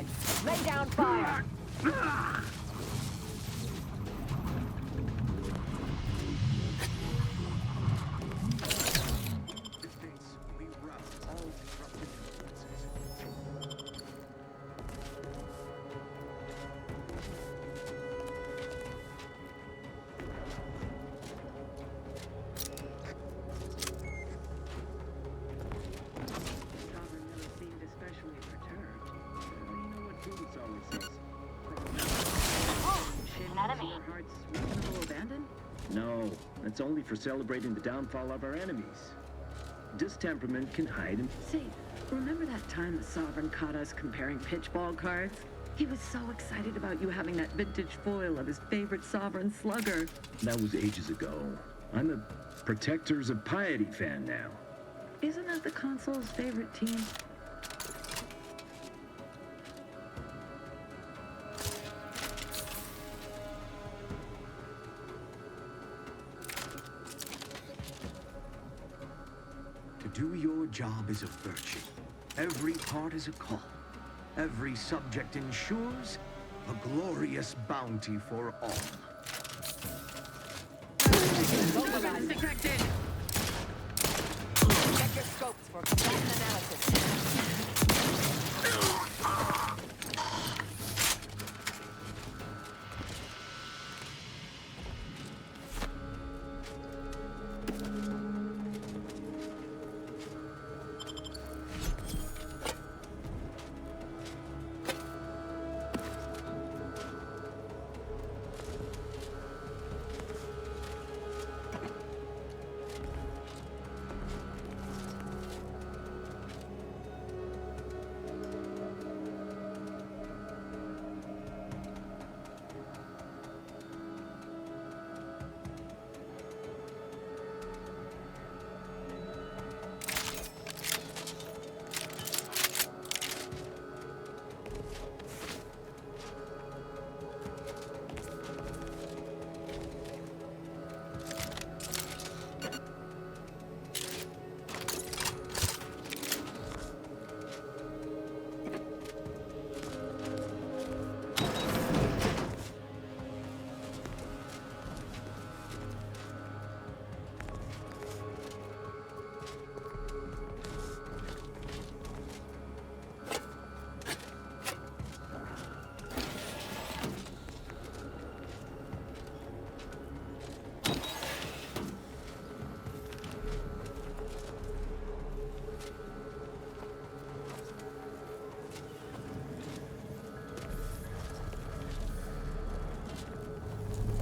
side. Lay down fire. No, that's only for celebrating the downfall of our enemies. Distemperament can hide in... Say, remember that time the Sovereign caught us comparing pitchball cards? He was so excited about you having that vintage foil of his favorite Sovereign slugger. That was ages ago. I'm a Protectors of Piety fan now. Isn't that the console's favorite team? Do your job is a virtue. Every part is a call. Every subject ensures a glorious bounty for all. Mobilize. Detected! Check your scopes for combatant analysis.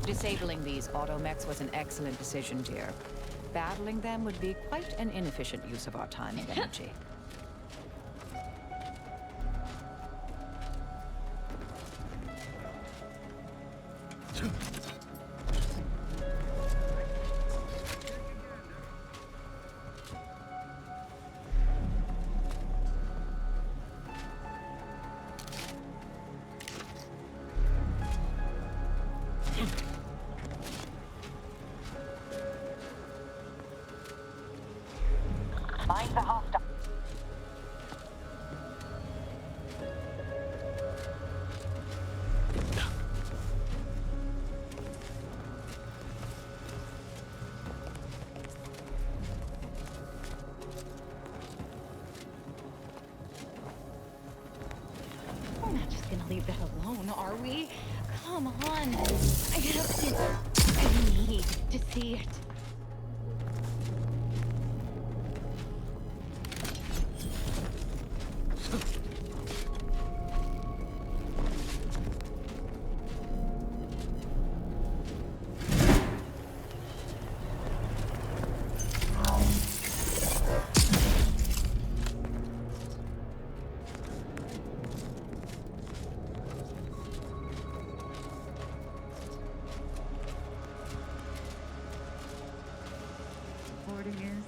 Disabling these automechs was an excellent decision, dear. Battling them would be quite an inefficient use of our time and energy. Find the hostile. We're not just gonna leave that alone, are we? Come on. I need to see it.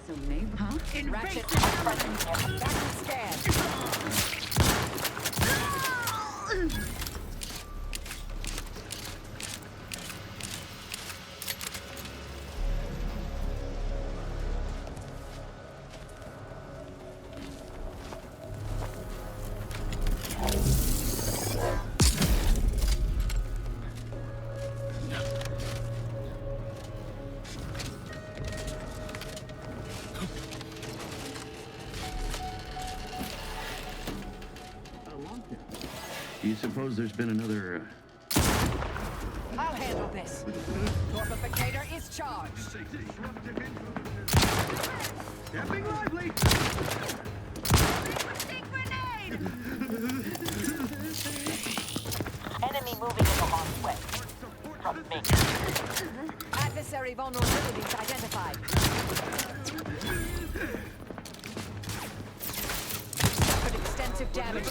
So maybe, huh? Ratchet present. Back and scan. you suppose there's been another, I'll handle this. Torpificator is charged. Stepping lively! Enemy moving in the harm's way. From me. Adversary vulnerabilities identified. Suffered extensive damage.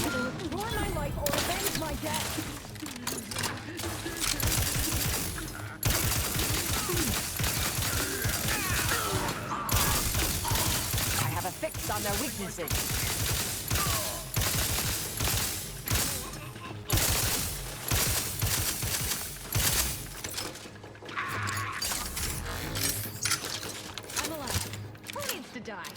Restore my life or avenge my death. I have a fix on their weaknesses. I'm alive. Who needs to die?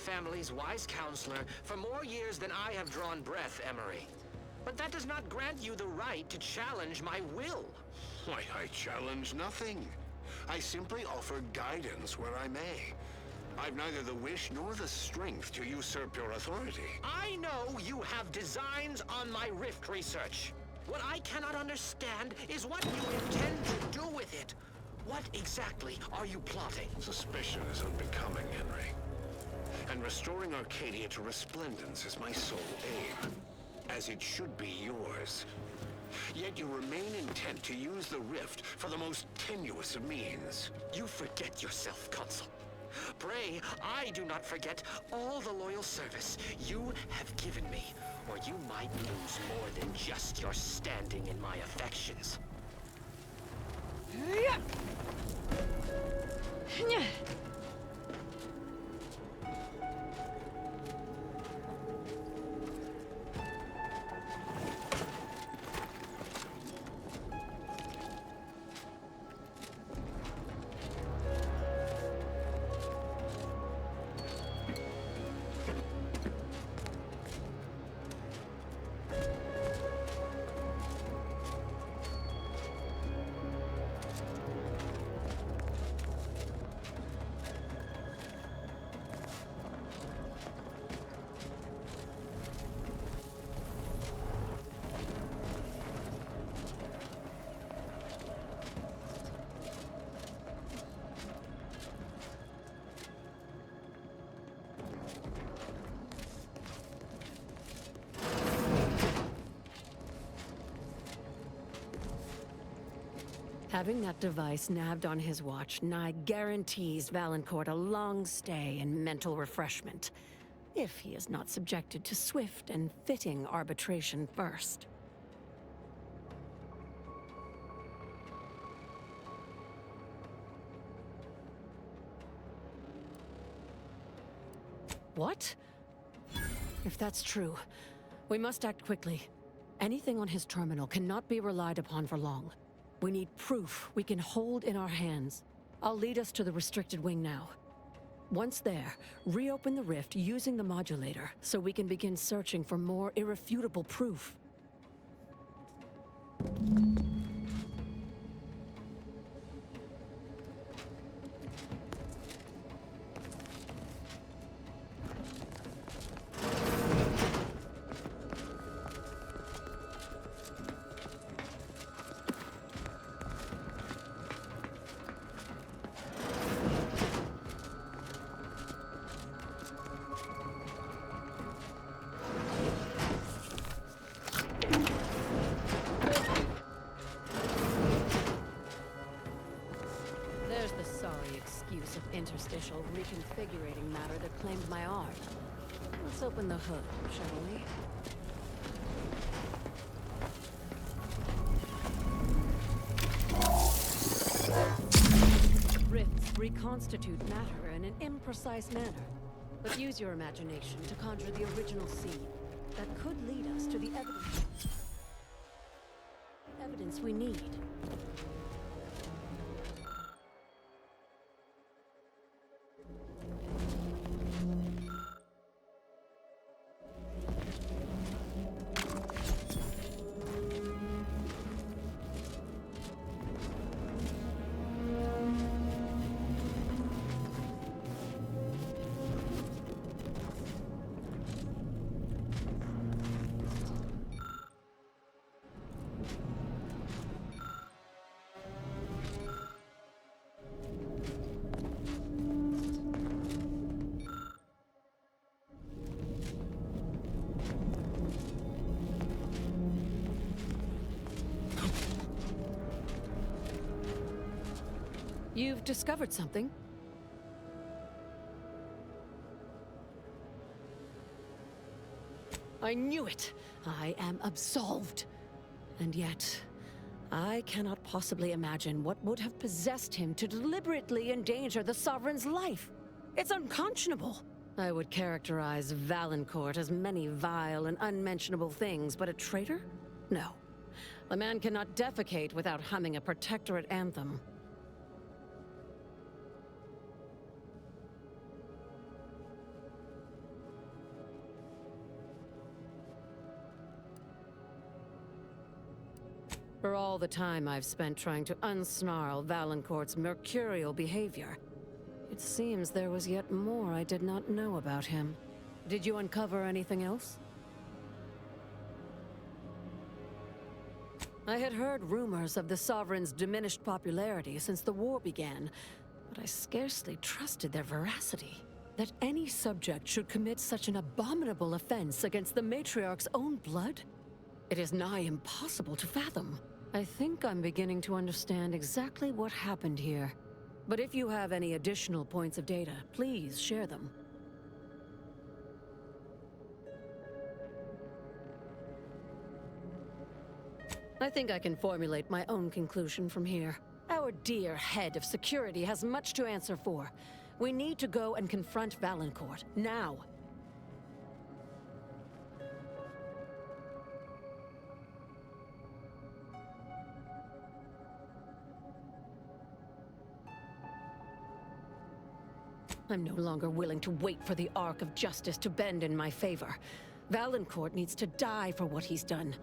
family's wise counselor for more years than I have drawn breath, Emery. But that does not grant you the right to challenge my will. Why, I challenge nothing. I simply offer guidance where I may. I've neither the wish nor the strength to usurp your authority. I know you have designs on my rift research. What I cannot understand is what you intend to do with it. What exactly are you plotting? Suspicion is unbecoming, Henry. And restoring Arcadia to resplendence is my sole aim, as it should be yours. Yet you remain intent to use the rift for the most tenuous of means. You forget yourself, Consul. Pray, I do not forget all the loyal service you have given me, or you might lose more than just your standing in my affections. Having that device nabbed on his watch nigh guarantees Valancourt a long stay and mental refreshment, if he is not subjected to swift and fitting arbitration first. What? If that's true, we must act quickly. Anything on his terminal cannot be relied upon for long. We need proof we can hold in our hands. I'll lead us to the restricted wing now. Once there, reopen the rift using the modulator so we can begin searching for more irrefutable proof. Interstitial reconfigurating matter that claimed my arm. Let's open the hood, shall we? Rifts reconstitute matter in an imprecise manner, but use your imagination to conjure the original seed that could lead us to the evidence we need. You've discovered something? I knew it! I am absolved. And yet, I cannot possibly imagine what would have possessed him to deliberately endanger the Sovereign's life. It's unconscionable. I would characterize Valancourt as many vile and unmentionable things, but a traitor? No. A man cannot defecate without humming a protectorate anthem. For all the time I've spent trying to unsnarl Valancourt's mercurial behavior, it seems there was yet more I did not know about him. Did you uncover anything else? I had heard rumors of the Sovereign's diminished popularity since the war began, but I scarcely trusted their veracity. That any subject should commit such an abominable offense against the Matriarch's own blood? It is nigh impossible to fathom. I think I'm beginning to understand exactly what happened here. But if you have any additional points of data, please share them. I think I can formulate my own conclusion from here. Our dear head of security has much to answer for. We need to go and confront Valancourt, now. I'm no longer willing to wait for the arc of justice to bend in my favor. Valancourt needs to die for what he's done.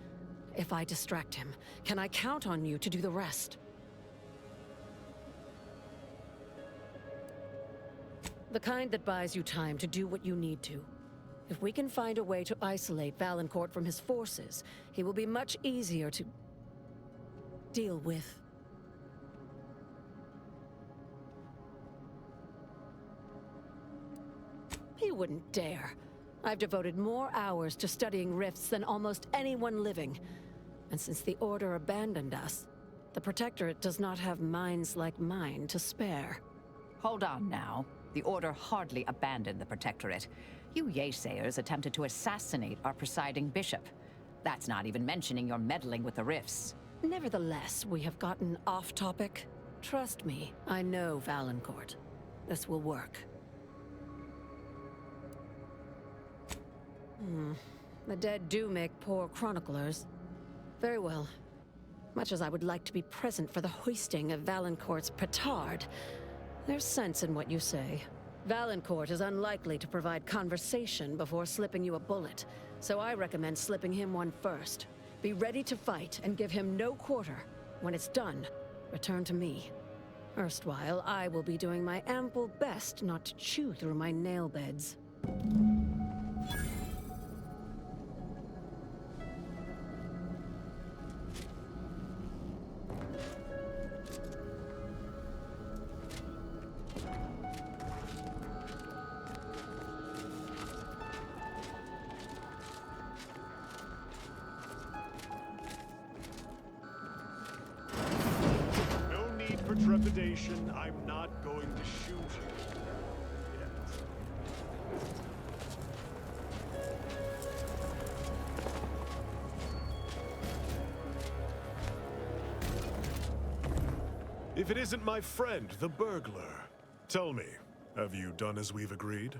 If I distract him, can I count on you to do the rest? The kind that buys you time to do what you need to. If we can find a way to isolate Valancourt from his forces, he will be much easier to deal with. He wouldn't dare. I've devoted more hours to studying rifts than almost anyone living. And since the Order abandoned us, the Protectorate does not have minds like mine to spare. Hold on now. The Order hardly abandoned the Protectorate. You Yaysayers attempted to assassinate our presiding bishop. That's not even mentioning your meddling with the rifts. Nevertheless, we have gotten off topic. Trust me, I know Valancourt. This will work. The dead do make poor chroniclers. Very well. Much as I would like to be present for the hoisting of Valancourt's petard, there's sense in what you say. Valancourt is unlikely to provide conversation before slipping you a bullet, so I recommend slipping him one first. Be ready to fight and give him no quarter. When it's done, return to me. Erstwhile, I will be doing my ample best not to chew through my nail beds. Trepidation, I'm not going to shoot you. Yet. If it isn't my friend, the burglar, tell me, have you done as we've agreed?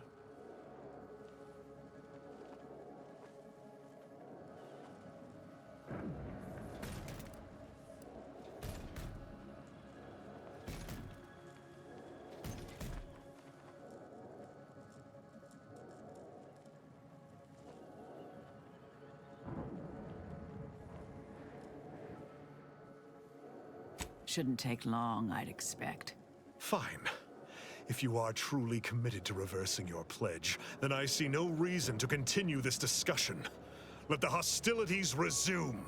Shouldn't take long, I'd expect. Fine. If you are truly committed to reversing your pledge, then I see no reason to continue this discussion. Let the hostilities resume.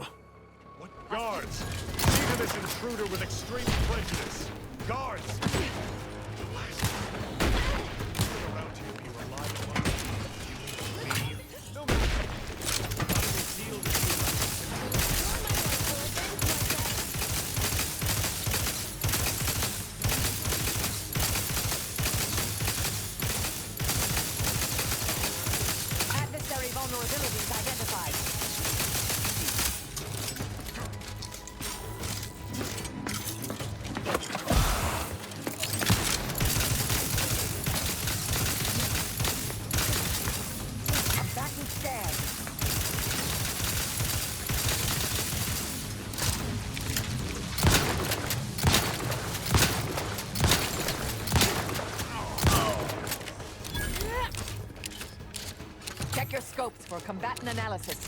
What guards? See to this intruder with extreme prejudice. Guards! Around here, you rely on me. No matter. I will deal with you. Vulnerabilities identified. I'm backing stairs. Check your scopes for combatant analysis.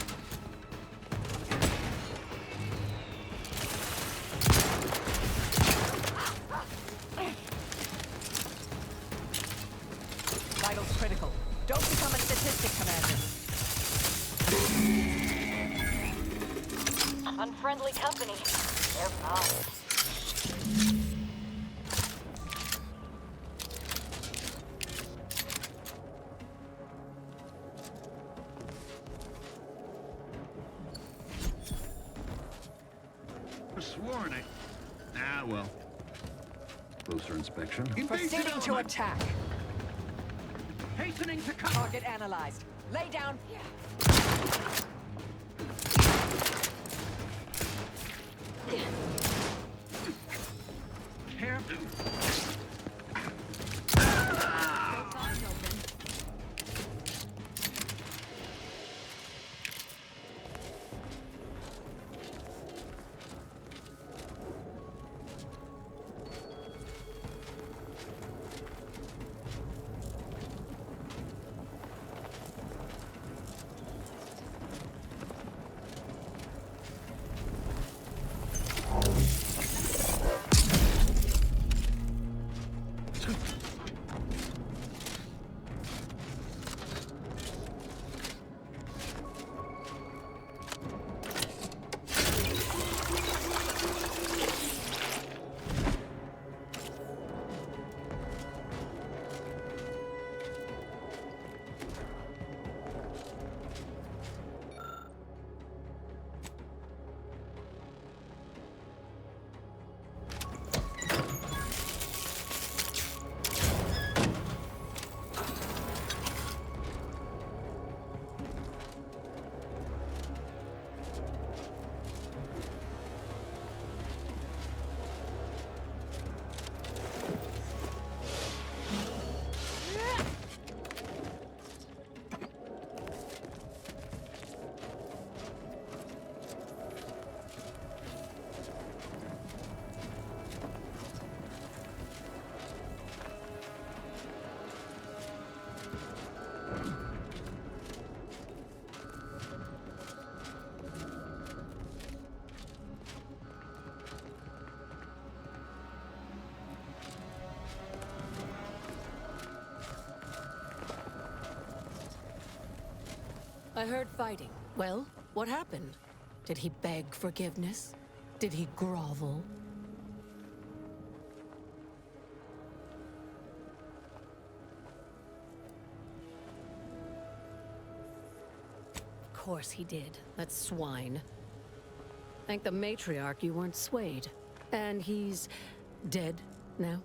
Don't become a statistic, Commander. Unfriendly company. They're fine. Sworn it. Ah, well. Closer inspection. Proceeding to attack. Hastening to cover. Target analyzed. Lay down. Here. I heard fighting. Well, what happened? Did he beg forgiveness? Did he grovel? Of course he did. That swine. Thank the matriarch you weren't swayed. And he's dead now?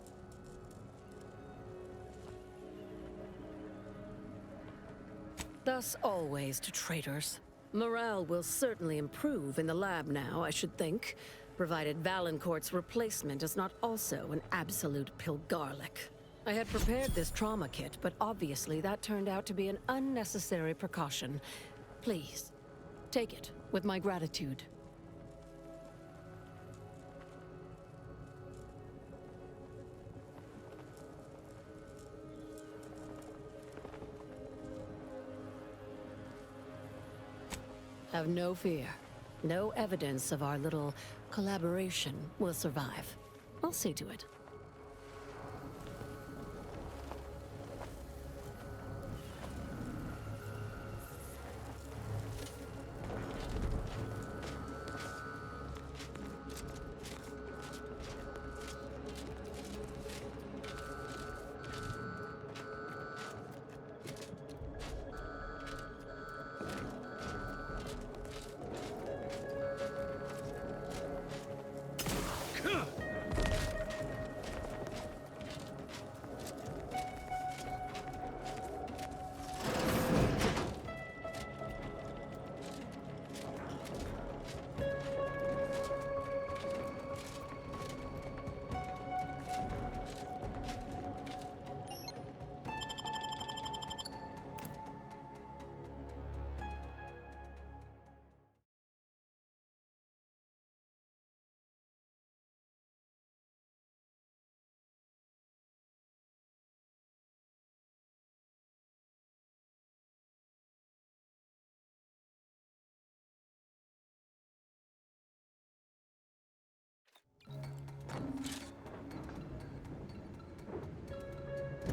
Thus always to traitors. Morale will certainly improve in the lab now, I should think, provided Valancourt's replacement is not also an absolute pilgarlic. I had prepared this trauma kit, but obviously that turned out to be an unnecessary precaution. Please, take it with my gratitude. Have no fear. No evidence of our little collaboration will survive. I'll see to it.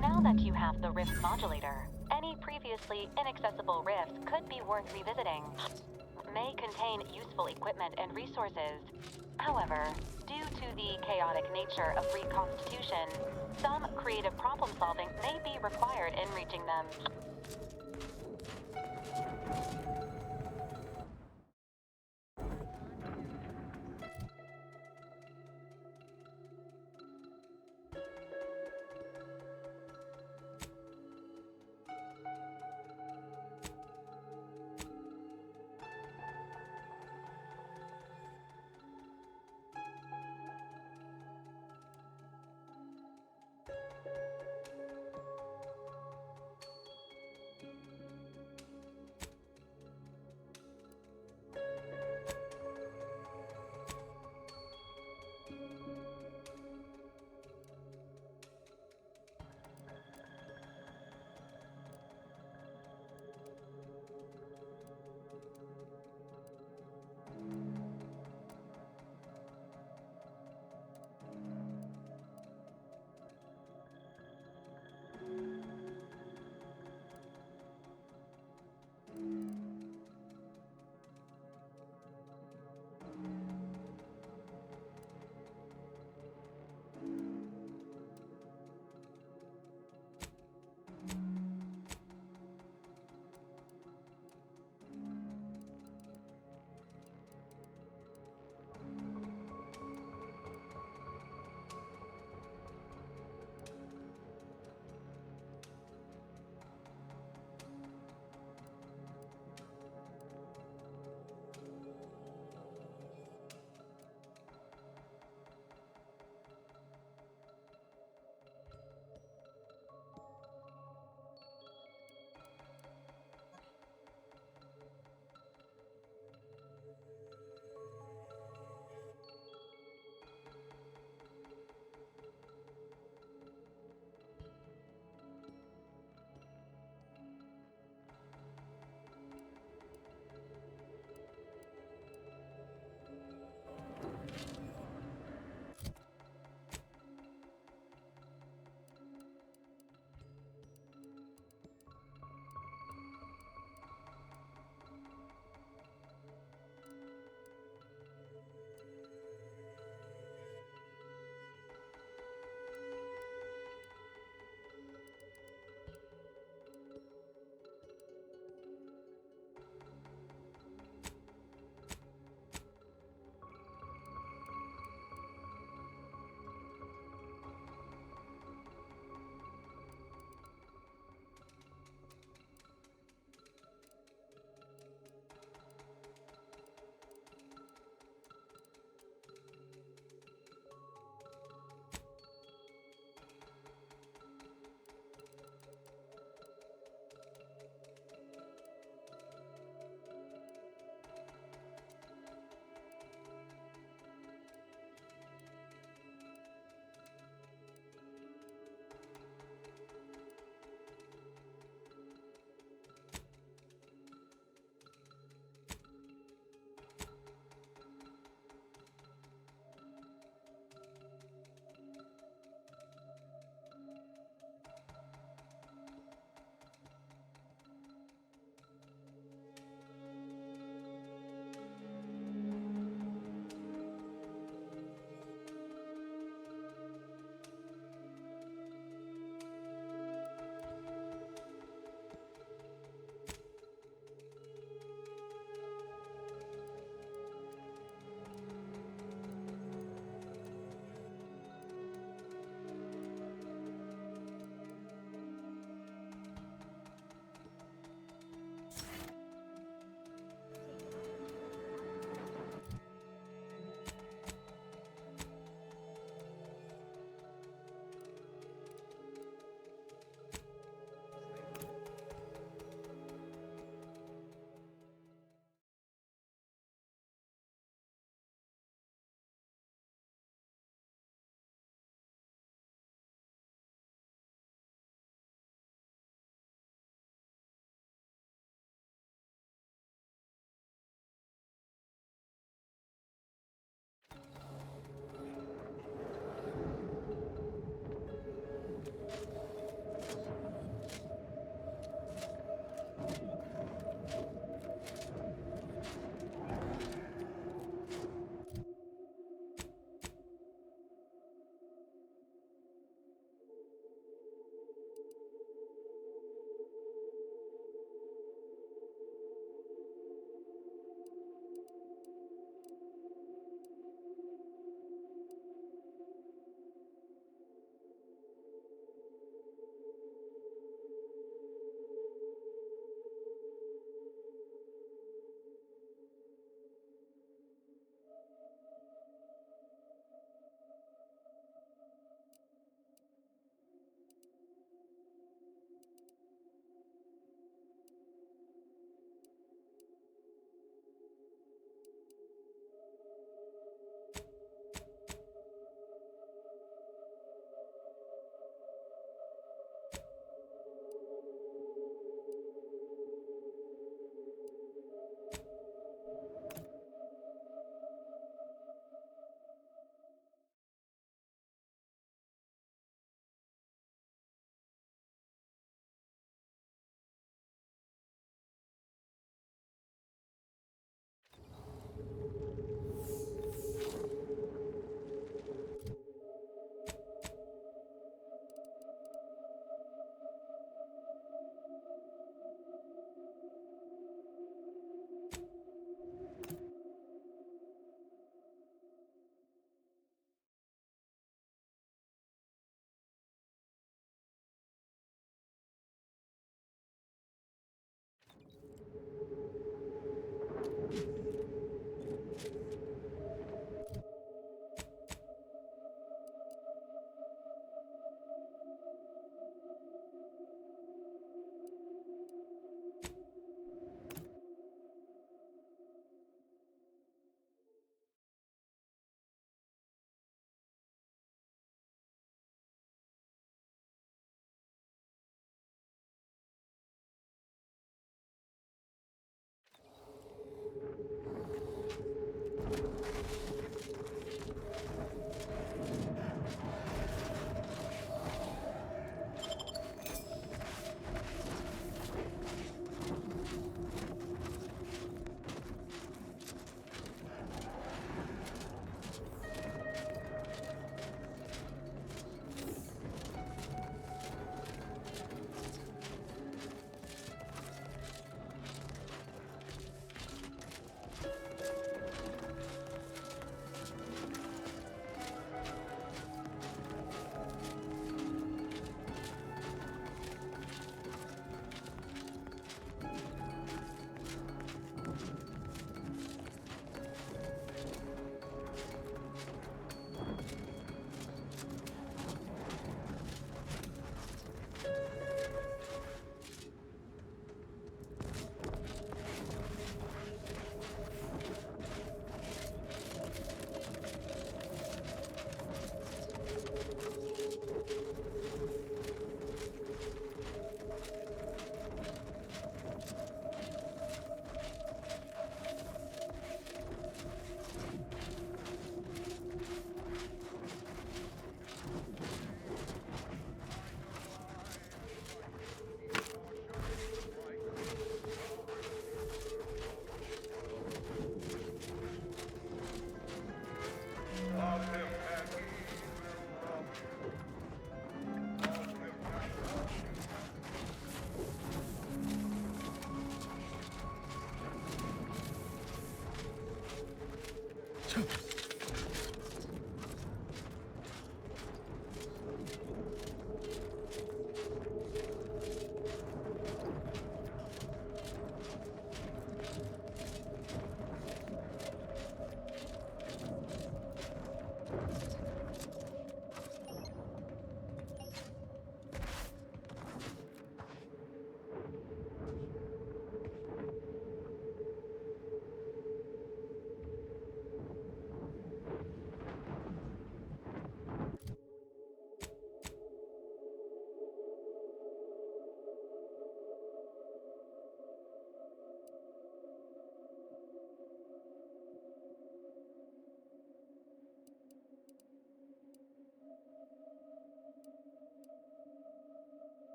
Now that you have the Rift modulator, any previously inaccessible rifts could be worth revisiting. May contain useful equipment and resources. However, due to the chaotic nature of reconstitution, some creative problem solving may be required in reaching them.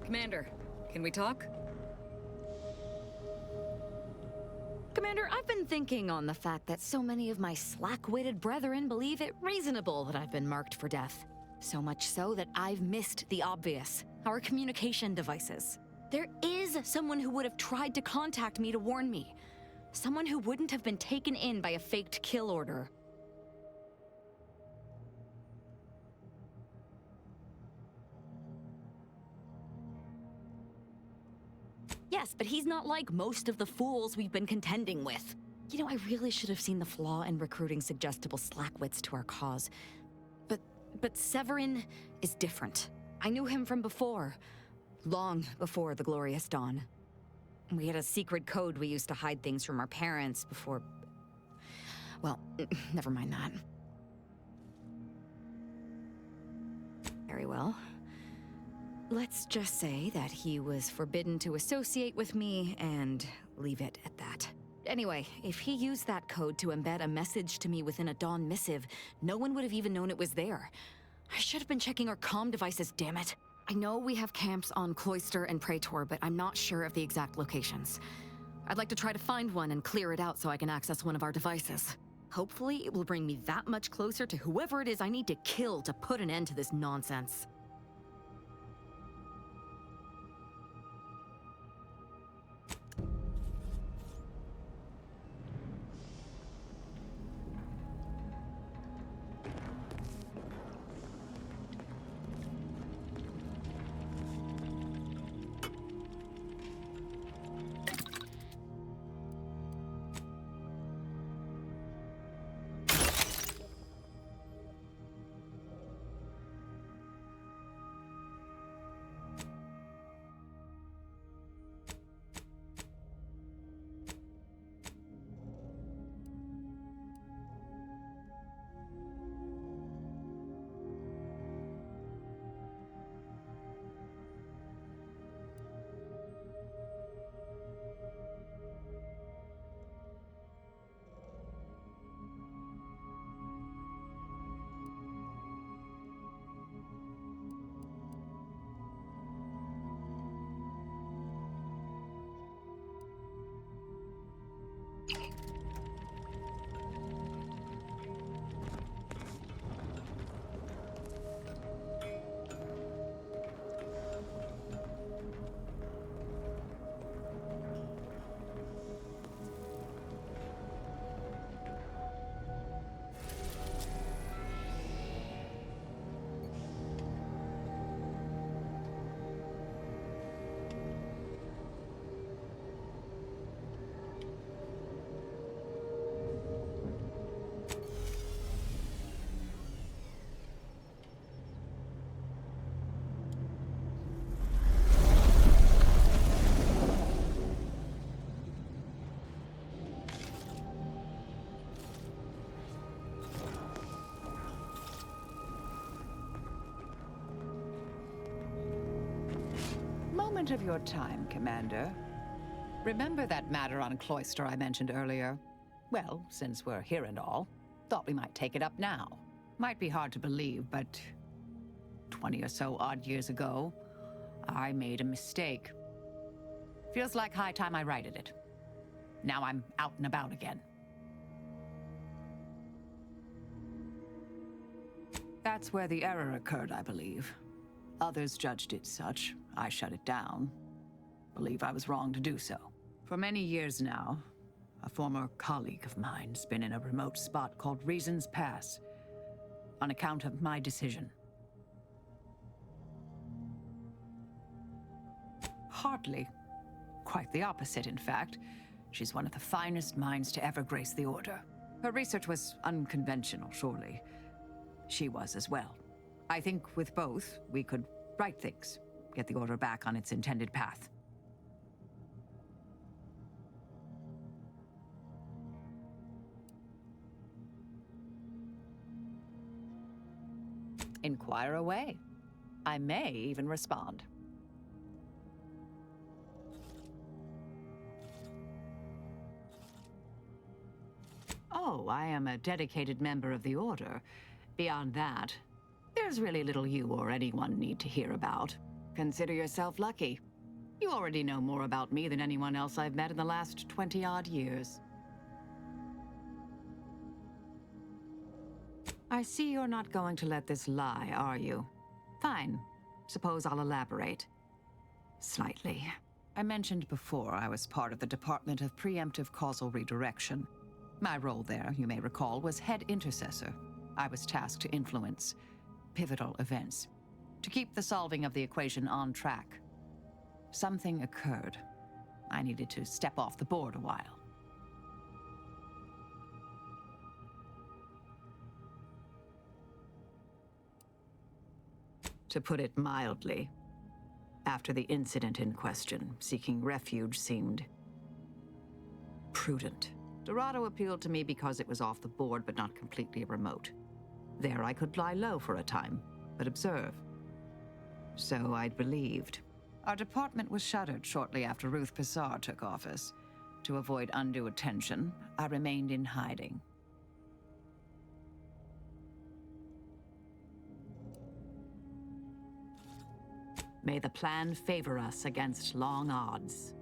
Commander, can we talk? Commander, I've been thinking on the fact that so many of my slack-witted brethren believe it reasonable that I've been marked for death. So much so that I've missed the obvious, our communication devices. There is someone who would have tried to contact me to warn me. Someone who wouldn't have been taken in by a faked kill order. Yes, but he's not like most of the fools we've been contending with. You know, I really should have seen the flaw in recruiting suggestible slackwits to our cause. But Severin is different. I knew him from before. Long before the Glorious Dawn. We had a secret code we used to hide things from our parents before... Well, never mind that. Very well. Let's just say that he was forbidden to associate with me and leave it at that. Anyway, if he used that code to embed a message to me within a Dawn missive, no one would have even known it was there. I should have been checking our comm devices, damn it. I know we have camps on Cloister and Praetor, but I'm not sure of the exact locations. I'd like to try to find one and clear it out so I can access one of our devices. Hopefully, it will bring me that much closer to whoever it is I need to kill to put an end to this nonsense. Moment of your time, Commander. Remember that matter on Cloister I mentioned earlier? Well, since we're here and all, thought we might take it up now. Might be hard to believe, but 20 or so odd years ago, I made a mistake. Feels like high time I righted it. Now I'm out and about again. That's where the error occurred, I believe. Others judged it such. I shut it down. Believe I was wrong to do so. For many years now, a former colleague of mine's been in a remote spot called Reason's Pass, on account of my decision. Hardly. Quite the opposite, in fact. She's one of the finest minds to ever grace the Order. Her research was unconventional, surely. She was as well. I think with both, we could right things, get the Order back on its intended path. Inquire away. I may even respond. Oh, I am a dedicated member of the Order. Beyond that, there's really little you or anyone need to hear about. Consider yourself lucky. You already know more about me than anyone else I've met in the last 20-odd years. I see you're not going to let this lie, are you? Fine. Suppose I'll elaborate. Slightly. I mentioned before I was part of the Department of Preemptive Causal Redirection. My role there, you may recall, was head intercessor. I was tasked to influence pivotal events, to keep the solving of the equation on track. Something occurred. I needed to step off the board a while. To put it mildly, after the incident in question, seeking refuge seemed prudent. Dorado appealed to me because it was off the board but not completely remote. There I could lie low for a time, but observe. So I'd believed. Our department was shuttered shortly after Ruth Pissar took office. To avoid undue attention, I remained in hiding. May the plan favor us against long odds.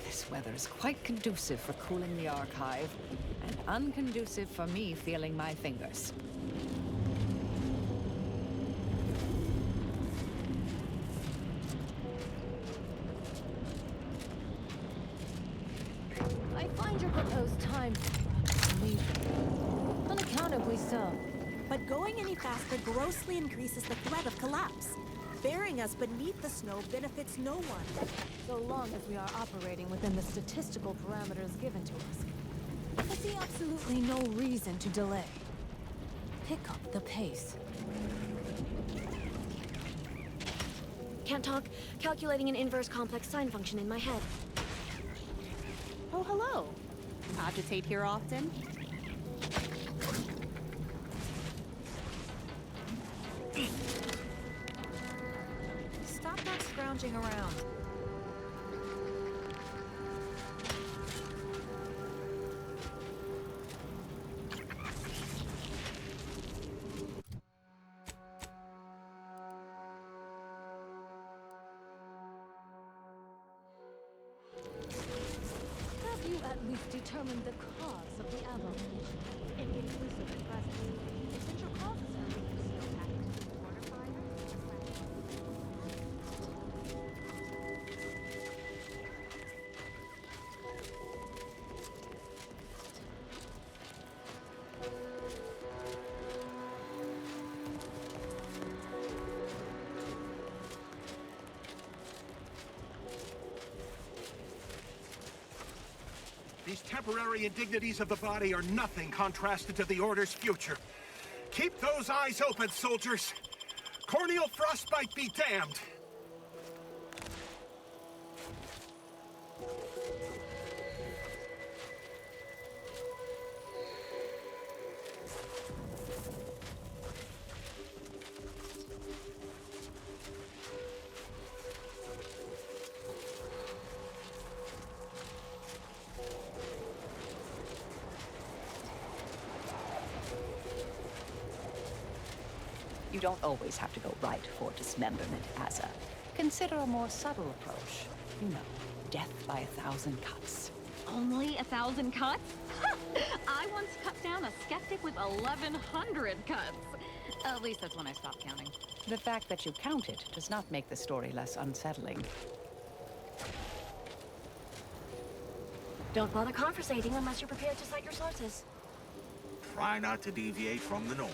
This weather is quite conducive for cooling the archive, and unconducive for me feeling my fingers. I find your proposed time unaccountably so. But going any faster grossly increases the threat of collapse. Burying us beneath the snow benefits no one. So long as we are operating within the statistical parameters given to us. I see absolutely no reason to delay. Pick up the pace. Can't talk. Calculating an inverse complex sine function in my head. Oh, hello. Agitate here often? Stop not scrounging around. Have you at least determined the cause of the avalanche? Inconclusive at present. Essential causes for the snowpack. Water fire? These temporary indignities of the body are nothing contrasted to the Order's future. Keep those eyes open, soldiers! Corneal frostbite be damned! You don't always have to go right for dismemberment, Asa. Consider a more subtle approach. You know, death by 1,000 cuts. Only 1,000 cuts? I once cut down a skeptic with 1,100 cuts. At least that's when I stopped counting. The fact that you counted does not make the story less unsettling. Don't bother conversating unless you're prepared to cite your sources. Try not to deviate from the norm.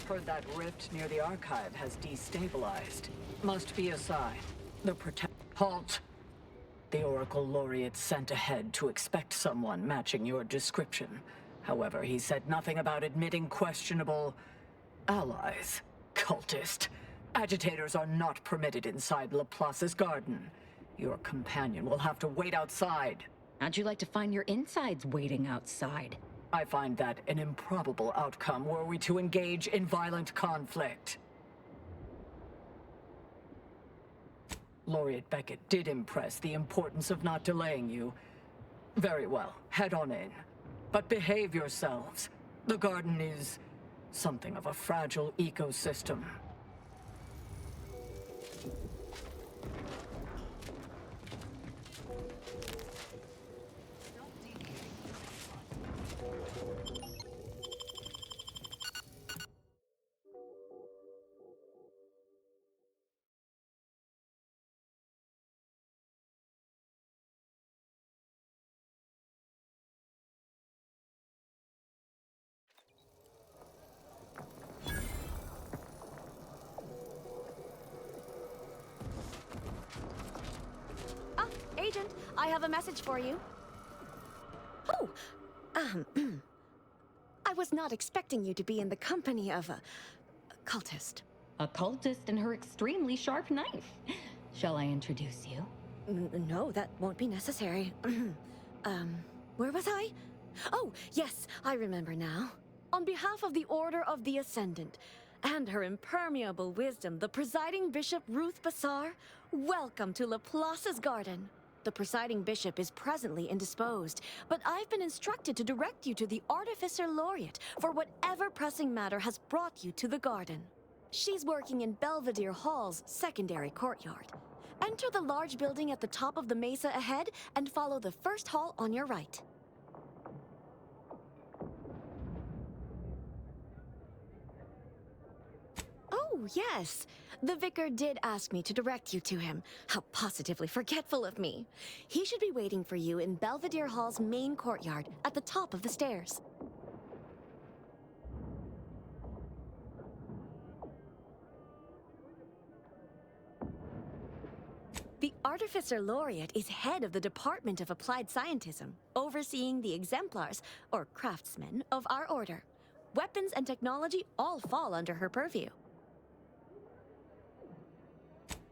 Heard that rift near the archive has destabilized. Must be a sign. The Halt! The Oracle Laureate sent ahead to expect someone matching your description. However, he said nothing about admitting questionable allies. Cultist. Agitators are not permitted inside Laplace's garden. Your companion will have to wait outside. How'd you like to find your insides waiting outside? I find that an improbable outcome were we to engage in violent conflict. Laureate Beckett did impress the importance of not delaying you. Very well, head on in. But behave yourselves. The garden is something of a fragile ecosystem. Agent, I have a message for you. Oh, I was not expecting you to be in the company of a cultist. A cultist and her extremely sharp knife. Shall I introduce you? No, that won't be necessary. Where was I? Oh, yes, I remember now. On behalf of the Order of the Ascendant and her impermeable wisdom, the presiding bishop Ruth Bassar, welcome to Laplace's garden. The presiding bishop is presently indisposed, but I've been instructed to direct you to the Artificer Laureate for whatever pressing matter has brought you to the garden. She's working in Belvedere Hall's secondary courtyard. Enter the large building at the top of the mesa ahead and follow the first hall on your right. Oh, yes. The vicar did ask me to direct you to him. How positively forgetful of me. He should be waiting for you in Belvedere Hall's main courtyard at the top of the stairs. The Artificer Laureate is head of the Department of Applied Scientism, overseeing the exemplars, or craftsmen, of our order. Weapons and technology all fall under her purview.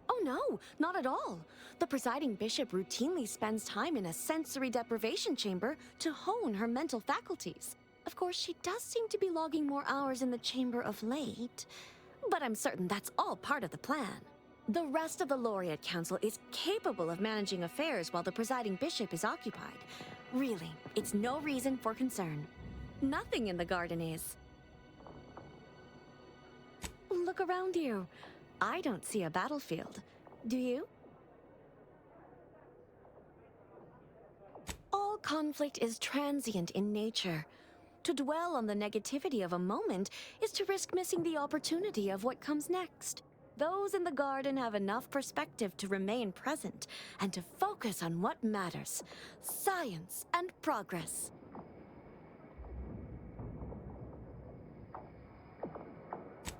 Oh no, not at all. The presiding bishop routinely spends time in a sensory deprivation chamber to hone her mental faculties. Of course, she does seem to be logging more hours in the chamber of late, but I'm certain that's all part of the plan. The rest of the Laureate Council is capable of managing affairs while the presiding bishop is occupied. Really, it's no reason for concern. Nothing in the garden is. Look around you. I don't see a battlefield. Do you? All conflict is transient in nature. To dwell on the negativity of a moment is to risk missing the opportunity of what comes next. Those in the garden have enough perspective to remain present and to focus on what matters: science and progress.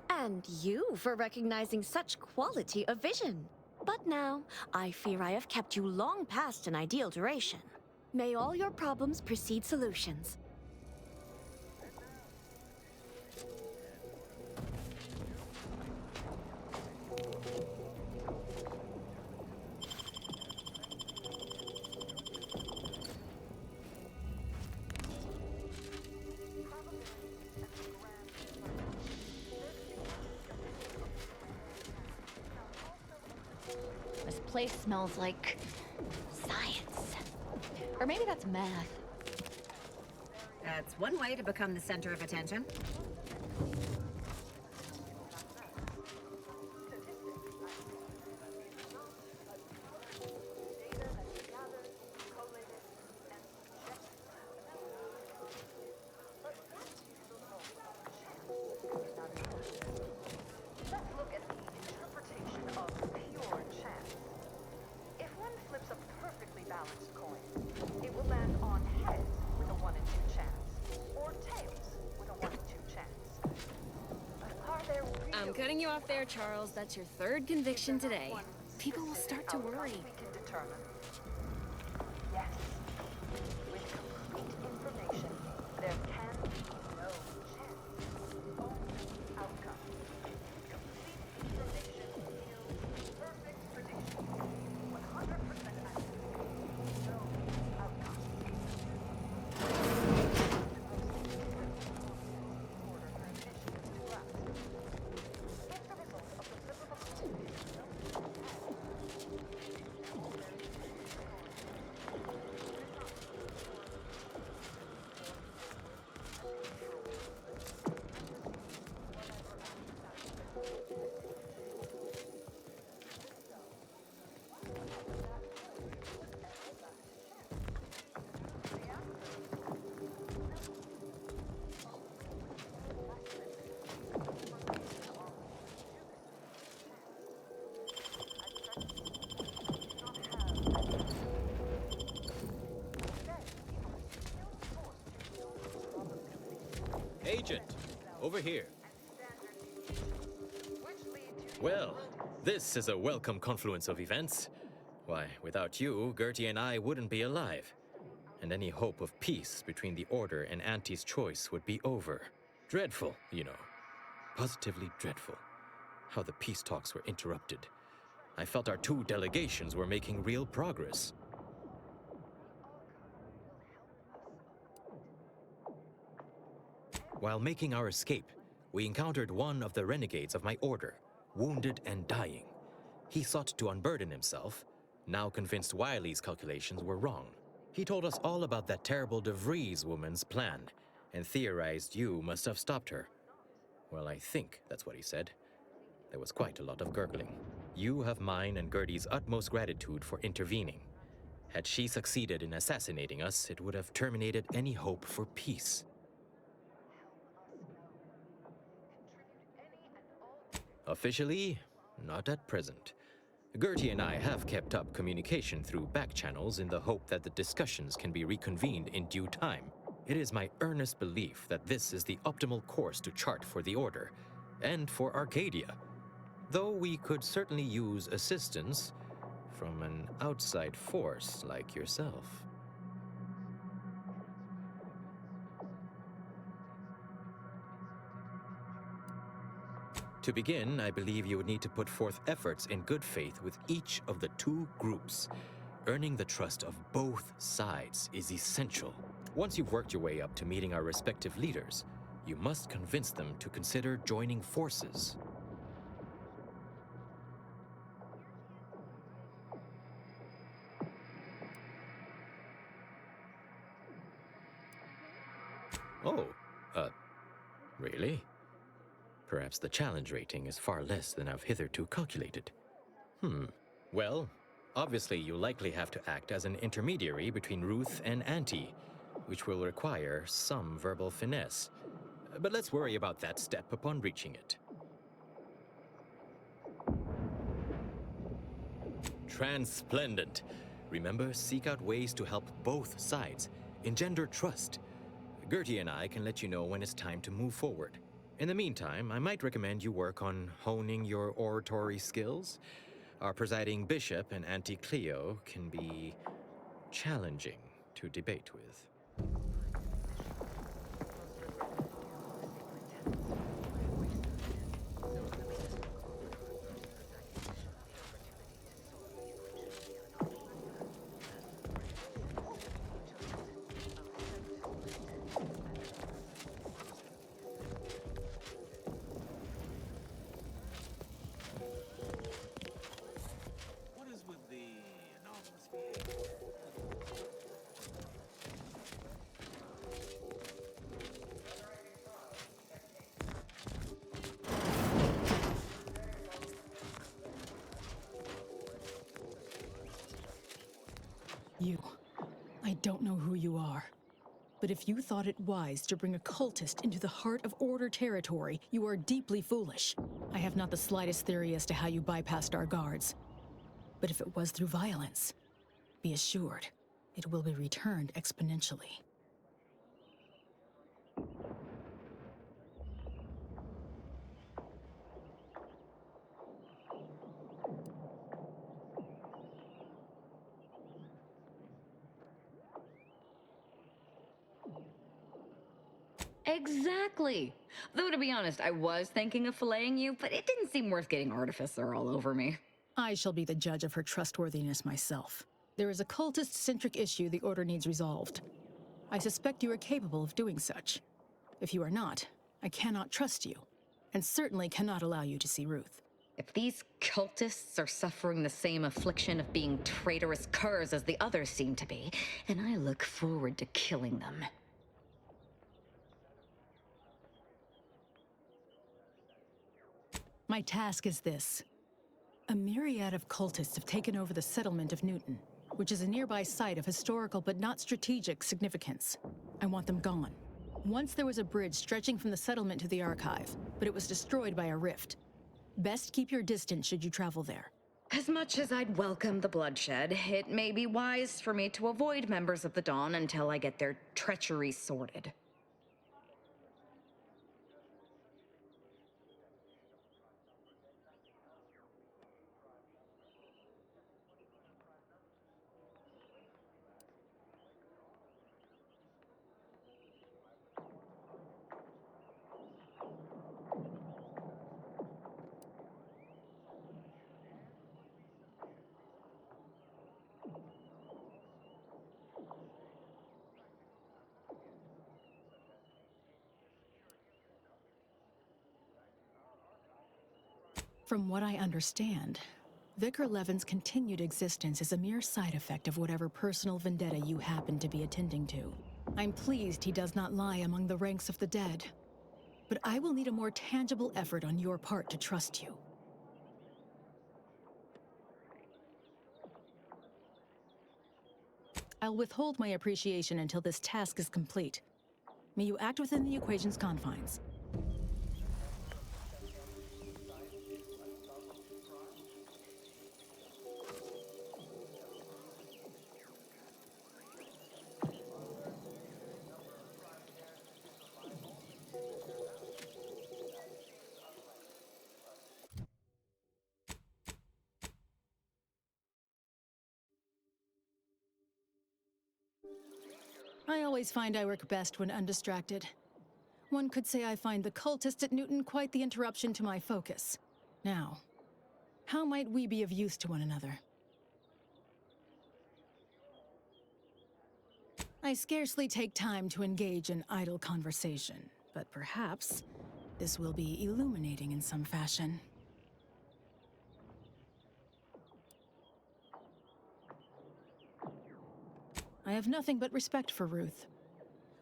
And you for recognizing such quality of vision. But now, I fear I have kept you long past an ideal duration. May all your problems precede solutions. This place smells like science. Or maybe that's math. That's one way to become the center of attention. I'm cutting you off there, Charles. That's your third conviction today. People will start to worry. Yes. With complete information, there can be no chance. Only outcome. Complete information yields perfect prediction. 100% accuracy. No outcome. Agent, over here. Well, this is a welcome confluence of events. Why, without you, Gertie and I wouldn't be alive. And any hope of peace between the Order and Auntie's choice would be over. Dreadful, you know. Positively dreadful. How the peace talks were interrupted. I felt our two delegations were making real progress. While making our escape, we encountered one of the renegades of my order, wounded and dying. He sought to unburden himself, now convinced Wiley's calculations were wrong. He told us all about that terrible DeVries woman's plan, and theorized you must have stopped her. Well, I think that's what he said. There was quite a lot of gurgling. You have mine and Gertie's utmost gratitude for intervening. Had she succeeded in assassinating us, it would have terminated any hope for peace. Officially, not at present. Gertie and I have kept up communication through back channels in the hope that the discussions can be reconvened in due time. It is my earnest belief that this is the optimal course to chart for the Order, and for Arcadia, though we could certainly use assistance from an outside force like yourself. To begin, I believe you would need to put forth efforts in good faith with each of the two groups. Earning the trust of both sides is essential. Once you've worked your way up to meeting our respective leaders, you must convince them to consider joining forces. Oh, really? Perhaps the challenge rating is far less than I've hitherto calculated. Well, obviously you'll likely have to act as an intermediary between Ruth and Auntie, which will require some verbal finesse. But let's worry about that step upon reaching it. Transplendent. Remember, seek out ways to help both sides, engender trust. Gertie and I can let you know when it's time to move forward. In the meantime, I might recommend you work on honing your oratory skills. Our presiding bishop and Auntie Cleo can be challenging to debate with. I don't know who you are, but if you thought it wise to bring a cultist into the heart of Order territory, you are deeply foolish. I have not the slightest theory as to how you bypassed our guards. But if it was through violence, be assured, it will be returned exponentially. Exactly. Though, to be honest, I was thinking of filleting you, but it didn't seem worth getting Artificer all over me. I shall be the judge of her trustworthiness myself. There is a cultist-centric issue the Order needs resolved. I suspect you are capable of doing such. If you are not, I cannot trust you, and certainly cannot allow you to see Ruth. If these cultists are suffering the same affliction of being traitorous curs as the others seem to be, then I look forward to killing them. My task is this. A myriad of cultists have taken over the settlement of Newton, which is a nearby site of historical but not strategic significance. I want them gone. Once there was a bridge stretching from the settlement to the archive, but it was destroyed by a rift. Best keep your distance should you travel there. As much as I'd welcome the bloodshed, it may be wise for me to avoid members of the Dawn until I get their treachery sorted. From what I understand, Vicar Levin's continued existence is a mere side effect of whatever personal vendetta you happen to be attending to. I'm pleased he does not lie among the ranks of the dead, but I will need a more tangible effort on your part to trust you. I'll withhold my appreciation until this task is complete. May you act within the equation's confines. I always find I work best when undistracted. One could say I find the cultist at Newton quite the interruption to my focus. Now, how might we be of use to one another? I scarcely take time to engage in idle conversation, but perhaps this will be illuminating in some fashion. I have nothing but respect for Ruth.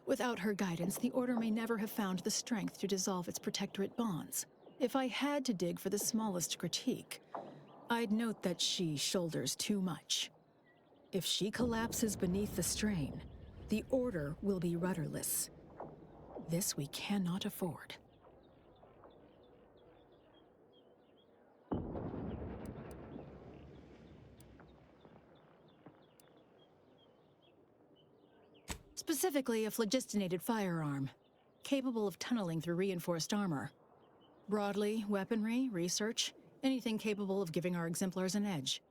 Without her guidance, the Order may never have found the strength to dissolve its protectorate bonds. If I had to dig for the smallest critique, I'd note that she shoulders too much. If she collapses beneath the strain, the Order will be rudderless. This we cannot afford. Specifically, a phlogistinated firearm, capable of tunneling through reinforced armor. Broadly, weaponry, research, anything capable of giving our exemplars an edge.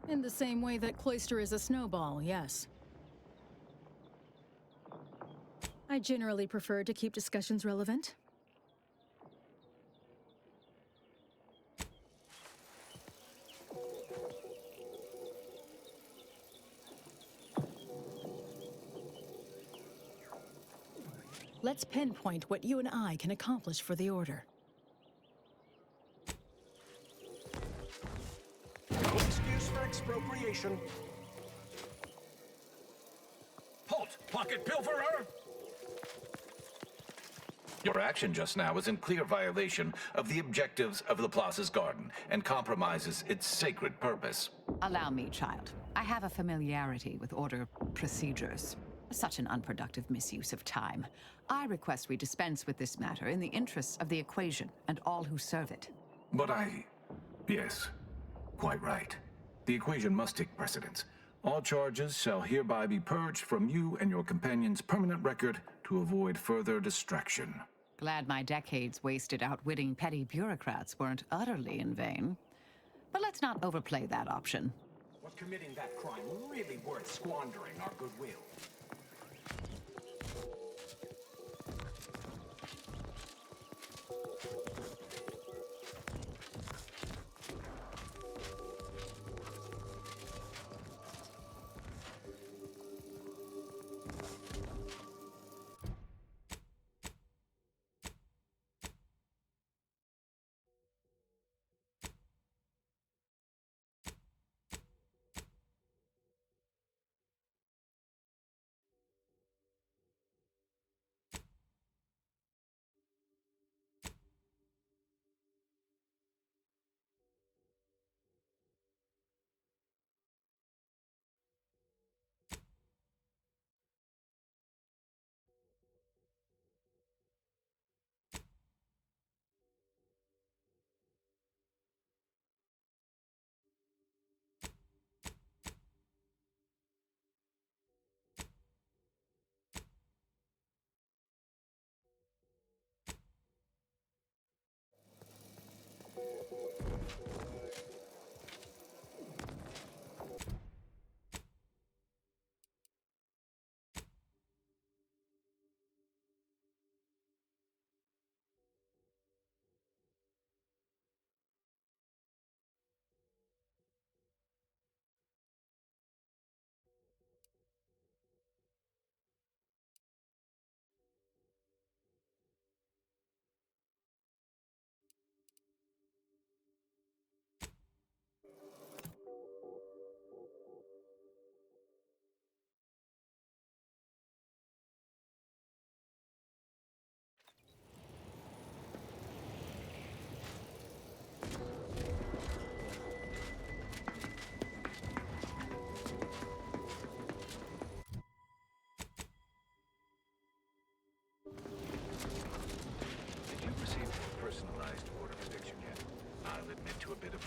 In the same way that Cloister is a snowball, yes. I generally prefer to keep discussions relevant. Let's pinpoint what you and I can accomplish for the Order. No excuse for expropriation. Halt, pocket pilferer! Your action just now is in clear violation of the objectives of the Plaza's garden and compromises its sacred purpose. Allow me, child. I have a familiarity with Order procedures. Such an unproductive misuse of time. I request we dispense with this matter in the interests of the equation and all who serve it. But yes, quite right. The equation must take precedence. All charges shall hereby be purged from you and your companion's permanent record to avoid further distraction. Glad my decades wasted outwitting petty bureaucrats weren't utterly in vain. But let's not overplay that option. Was committing that crime really worth squandering our goodwill?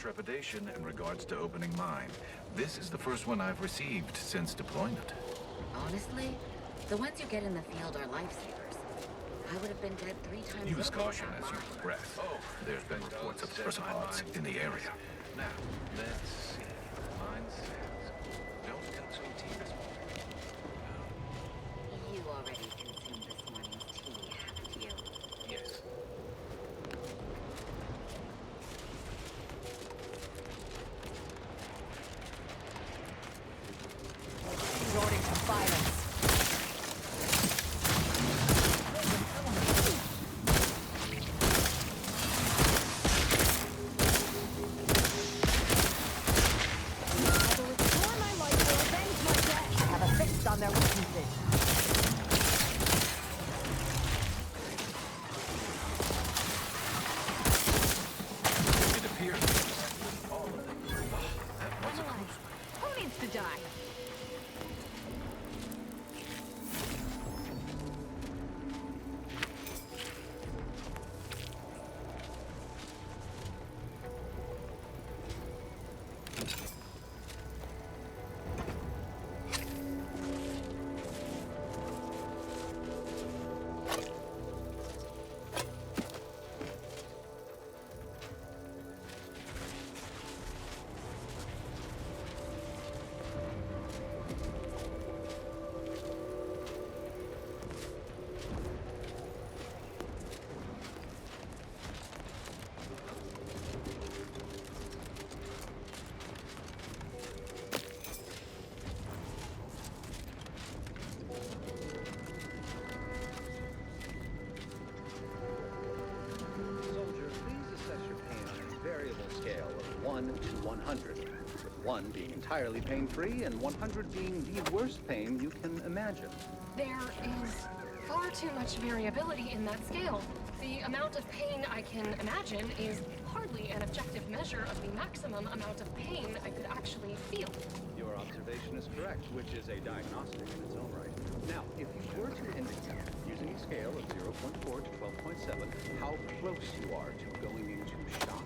trepidation in regards to opening mine. This is the first one I've received since deployment. Honestly, the ones you get in the field are lifesavers. I would have been dead 3 times. Use over caution without as you mine. progress. Oh, there's been reports of pseudopod's in the area. Now, let's see. Mine says, don't consume tea this morning. You already consumed this morning's tea, haven't you? Yes. Resorting to violence. On their weaknesses. It appears that all of them. That was a close one. Who needs to die? Soldier, please assess your pain on a variable scale of 1 to 100, with 1 being entirely pain-free and 100 being the worst pain you can imagine. There is far too much variability in that scale. The amount of pain I can imagine is hardly an objective measure of the maximum amount of pain I could actually feel. Your observation is correct, which is a diagnostic in its own right. Now, if you were to indicate, using a scale of 0.4 to 12.7, how close you are to going into shock.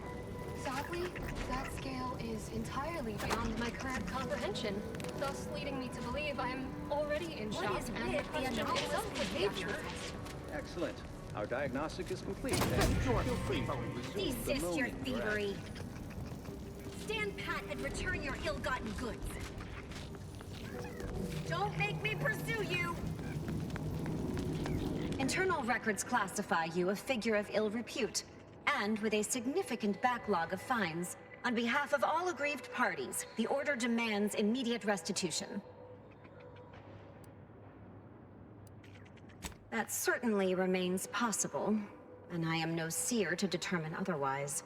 Sadly, that scale is entirely beyond my current comprehension, thus leading me to believe I'm already in shock and the question itself would be actual test. Excellent. Our diagnostic is complete, and feel free to resume the Desist your moaning thievery. Stand pat and return your ill-gotten goods. Don't make me pursue you! Internal records classify you a figure of ill repute, and with a significant backlog of fines. On behalf of all aggrieved parties, the Order demands immediate restitution. That certainly remains possible, and I am no seer to determine otherwise.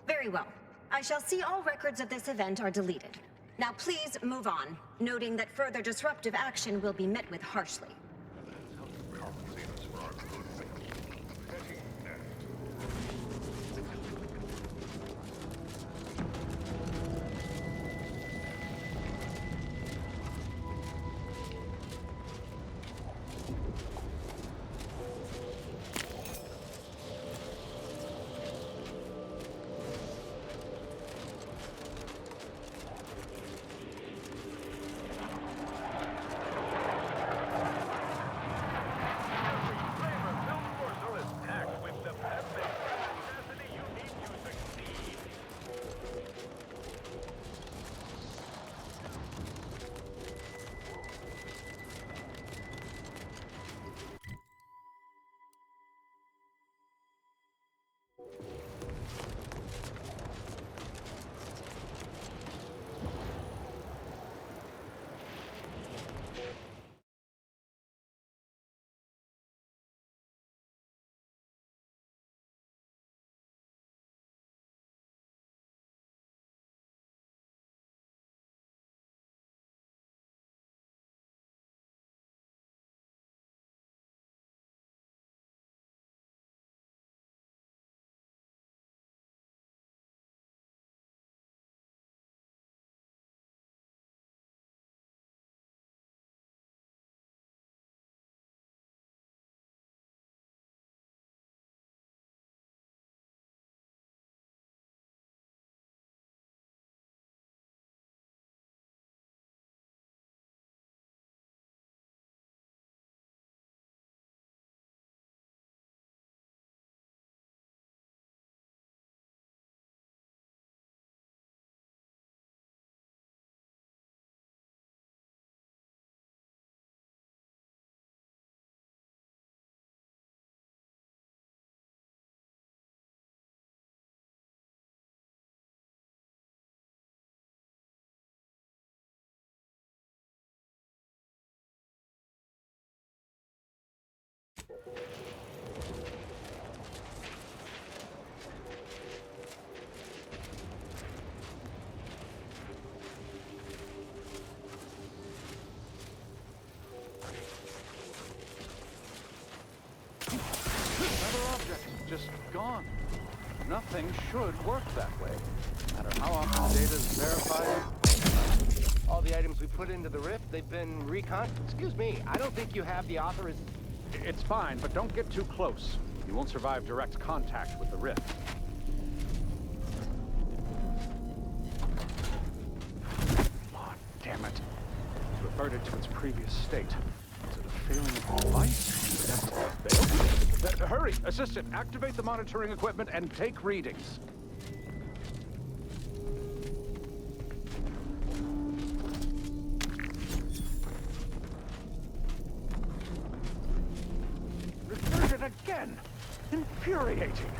Very well. I shall see all records of this event are deleted. Now please move on, noting that further disruptive action will be met with harshly. Another object, just gone. Nothing should work that way. No matter how often the data is verified. All the items we put into the rift, they've been Excuse me, I don't think you have the authorization. It's fine, but don't get too close. You won't survive direct contact with the rift. Oh, damn it. It's reverted to its previous state. Is it a failing of the device? Failed? Hurry! Assistant, activate the monitoring equipment and take readings. Reverted again! Infuriating!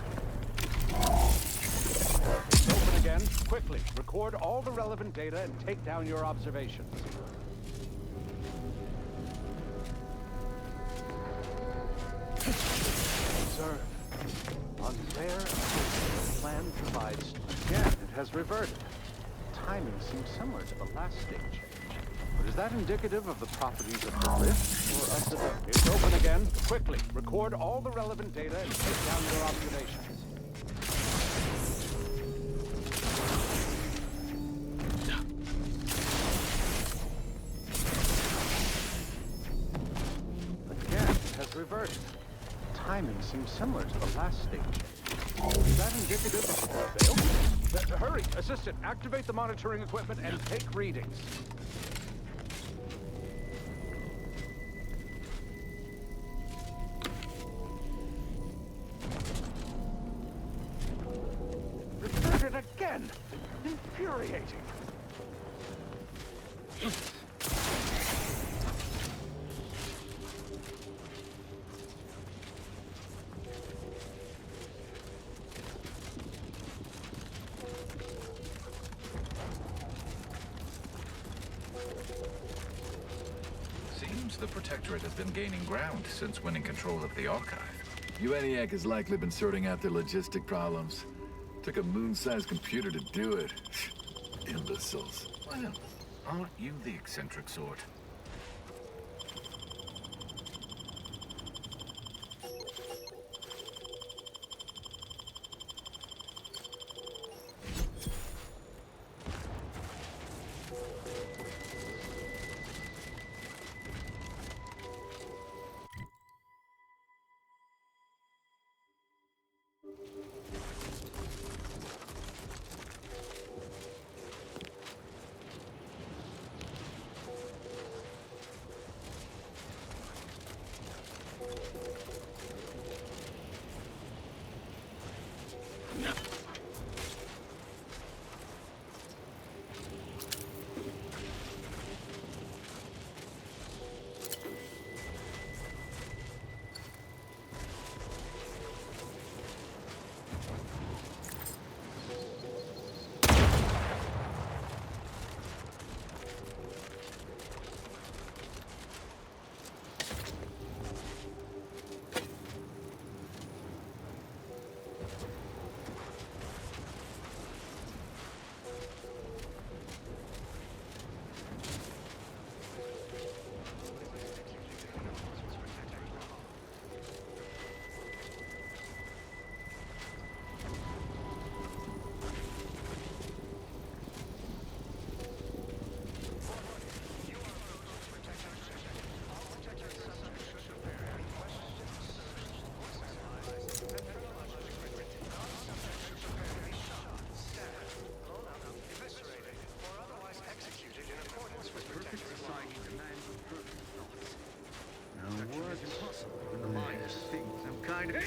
Open again. Quickly, record all the relevant data and take down your observations. Observe. On there, the plan provides. Again, it has reverted. Timing seems similar to the last state change. But is that indicative of the properties of the rift or of the... It's open again. Quickly, record all the relevant data and take down your observations. Again, it has reverted. Timing seems similar to the last state change. Is that indicative of the failed? Hurry! Assistant, activate the monitoring equipment and take readings. Reverted again! Infuriating! Seems the Protectorate has been gaining ground since winning control of the archive. UNEAC has likely been sorting out their logistic problems. Took a moon-sized computer to do it. Imbeciles. Well, aren't you the eccentric sort?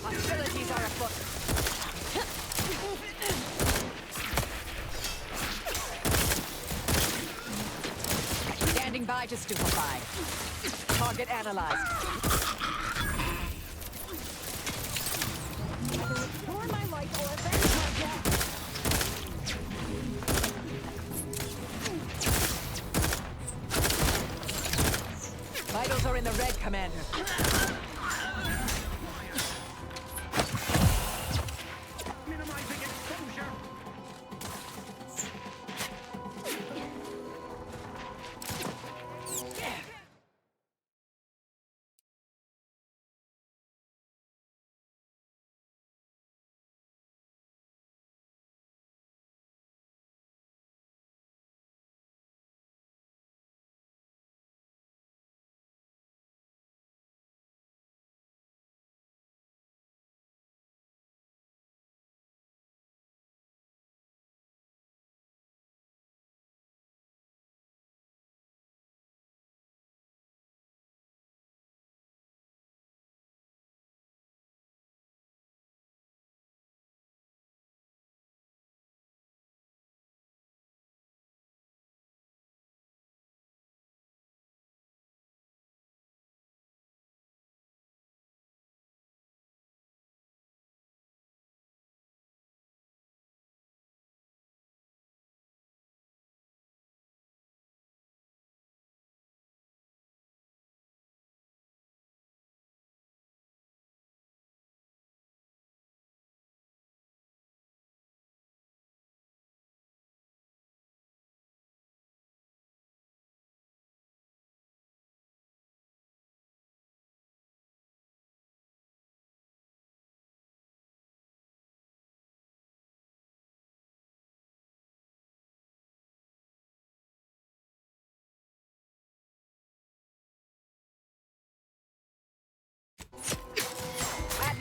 Hostilities are afoot. Standing by to stupefy. Target analyzed. For my life or avenge my death. Vitals are in the red, Commander.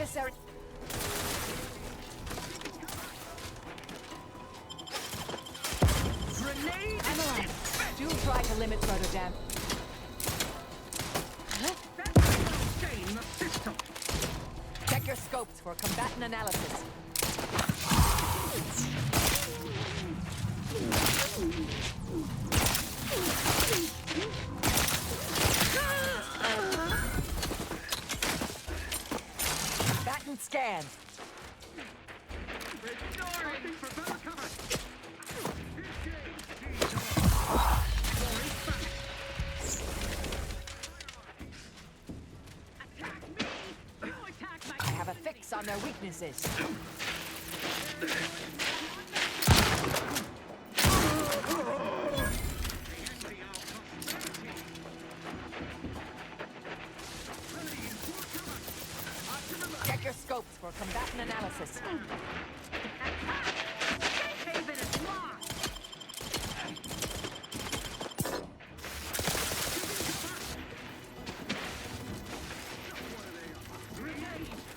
Adversary. Grenade! Emily, do try to limit further damage. Check your scopes for combatant analysis. Combatant scan. I have a fix on their weaknesses. Check your scopes for combatant analysis.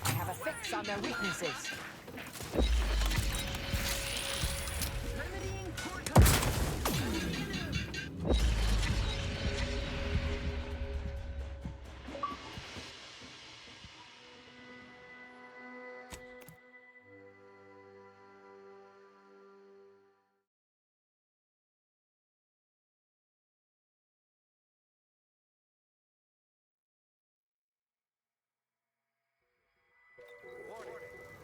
I have a fix on their weaknesses. Warning.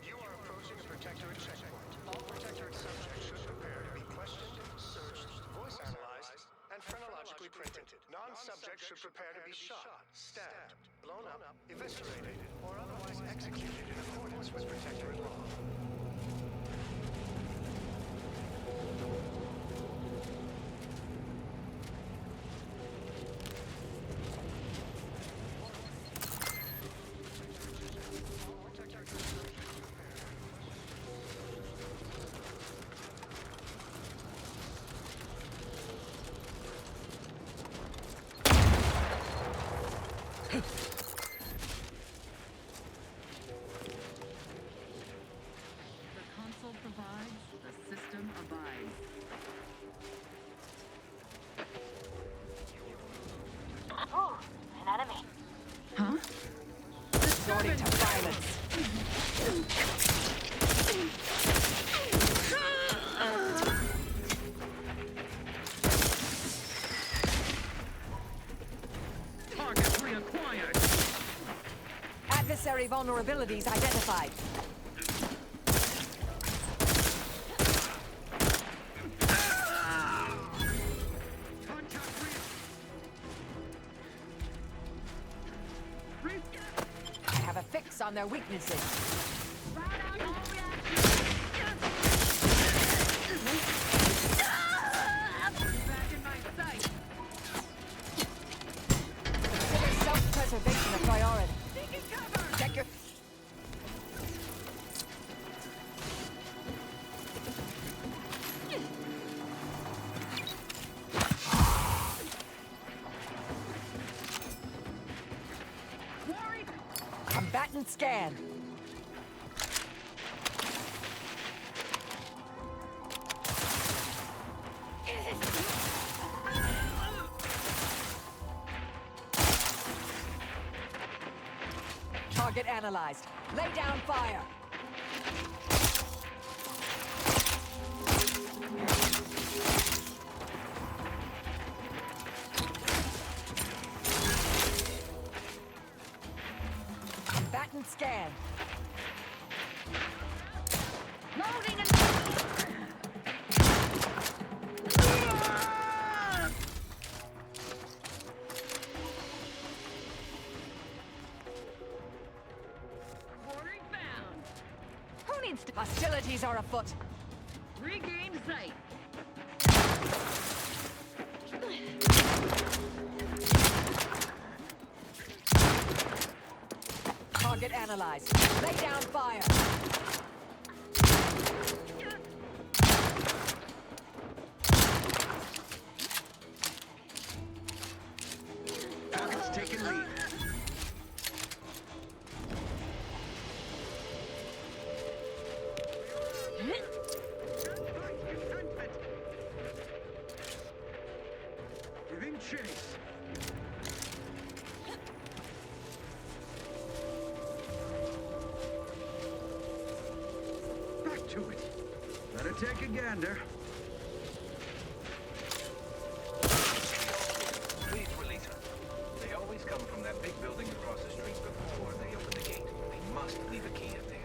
You are approaching a Protectorate checkpoint. All Protectorate subjects should prepare to be questioned, searched, voice analyzed, and phrenologically printed. Non-subjects should prepare to be shot, stabbed, blown up, eviscerated, or otherwise executed in accordance with Protectorate law. The console provides, the system abides. Oh, an enemy. Huh? Resorting to violence. Target reacquired. Adversary vulnerabilities identified. I have a fix on their weaknesses. Back in my sight. Consider self-preservation a priority. Check your... Combatant scan. Target analyzed. Lay down fire. Combatant scan. Loading and... Quartering bound. Who needs to... Hostilities are afoot. Regain sight. Target analyzed. Lay down fire. Target's taken lead. chase. Back to it. Better take a gander. Please release her. They always come from that big building across the street before they open the gate. They must leave a key in there.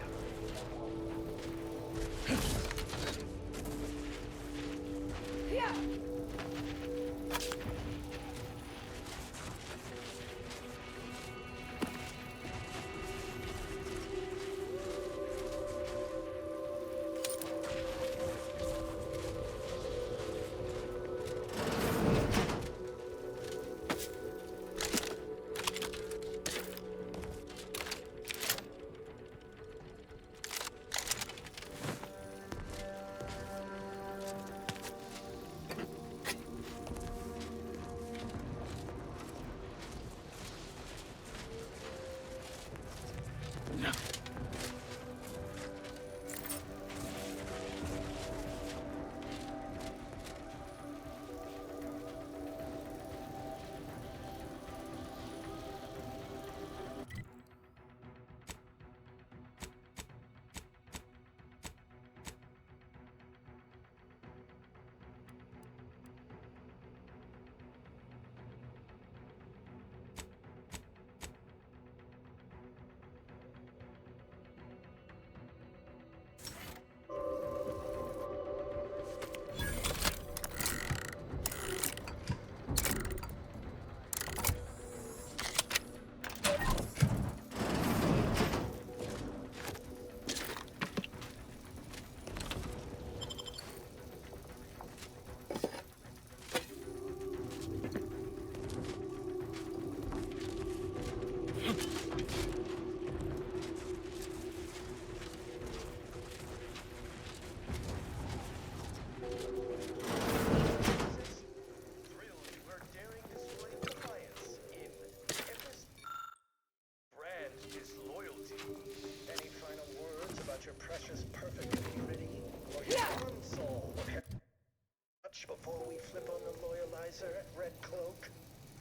Before we flip on the loyalizer, Red Cloak.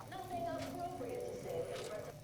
Nothing appropriate to say at present.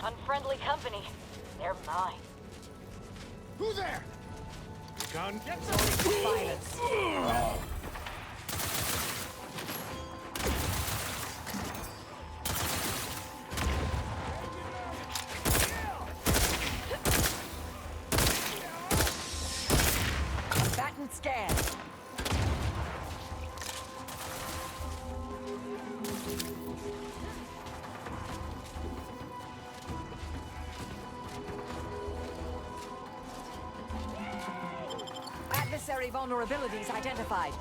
Unfriendly company. They're mine. Who there? Gun. Get some violence. Combatant scan. Adversary vulnerabilities identified.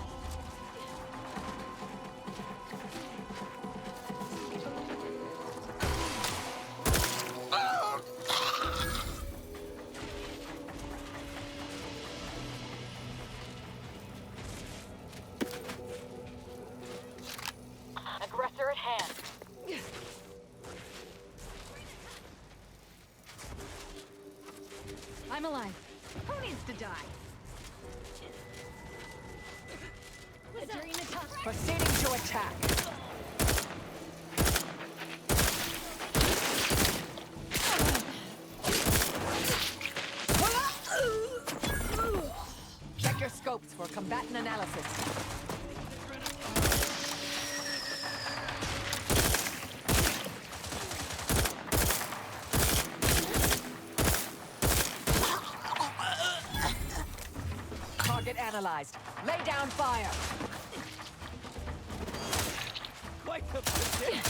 Aggressor at hand. I'm alive. Who needs to die? Proceeding to attack. Check your scopes for combatant analysis. Target analyzed. Lay down fire. Quite the position.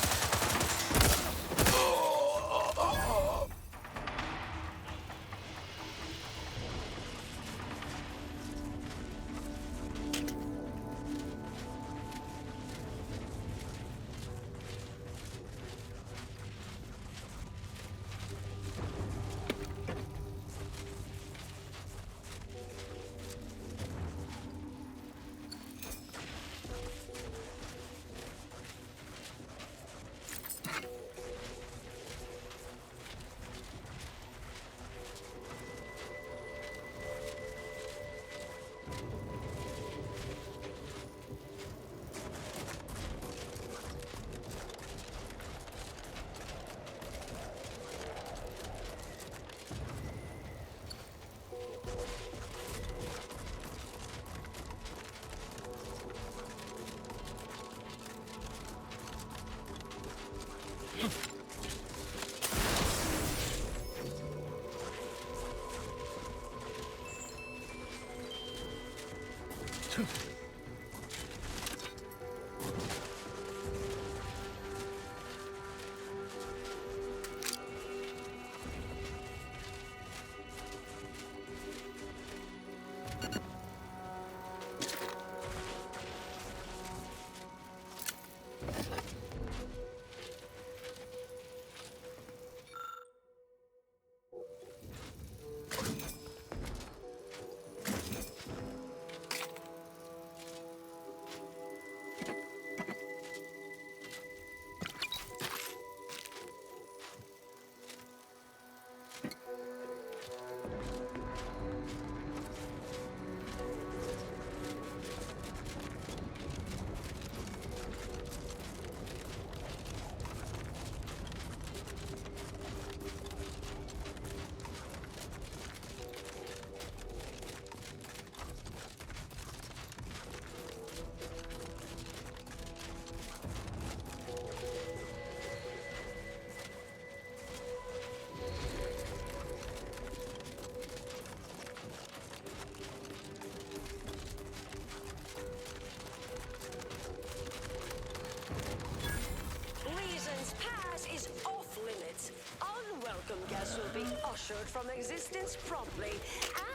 Unwelcome guests will be ushered from existence promptly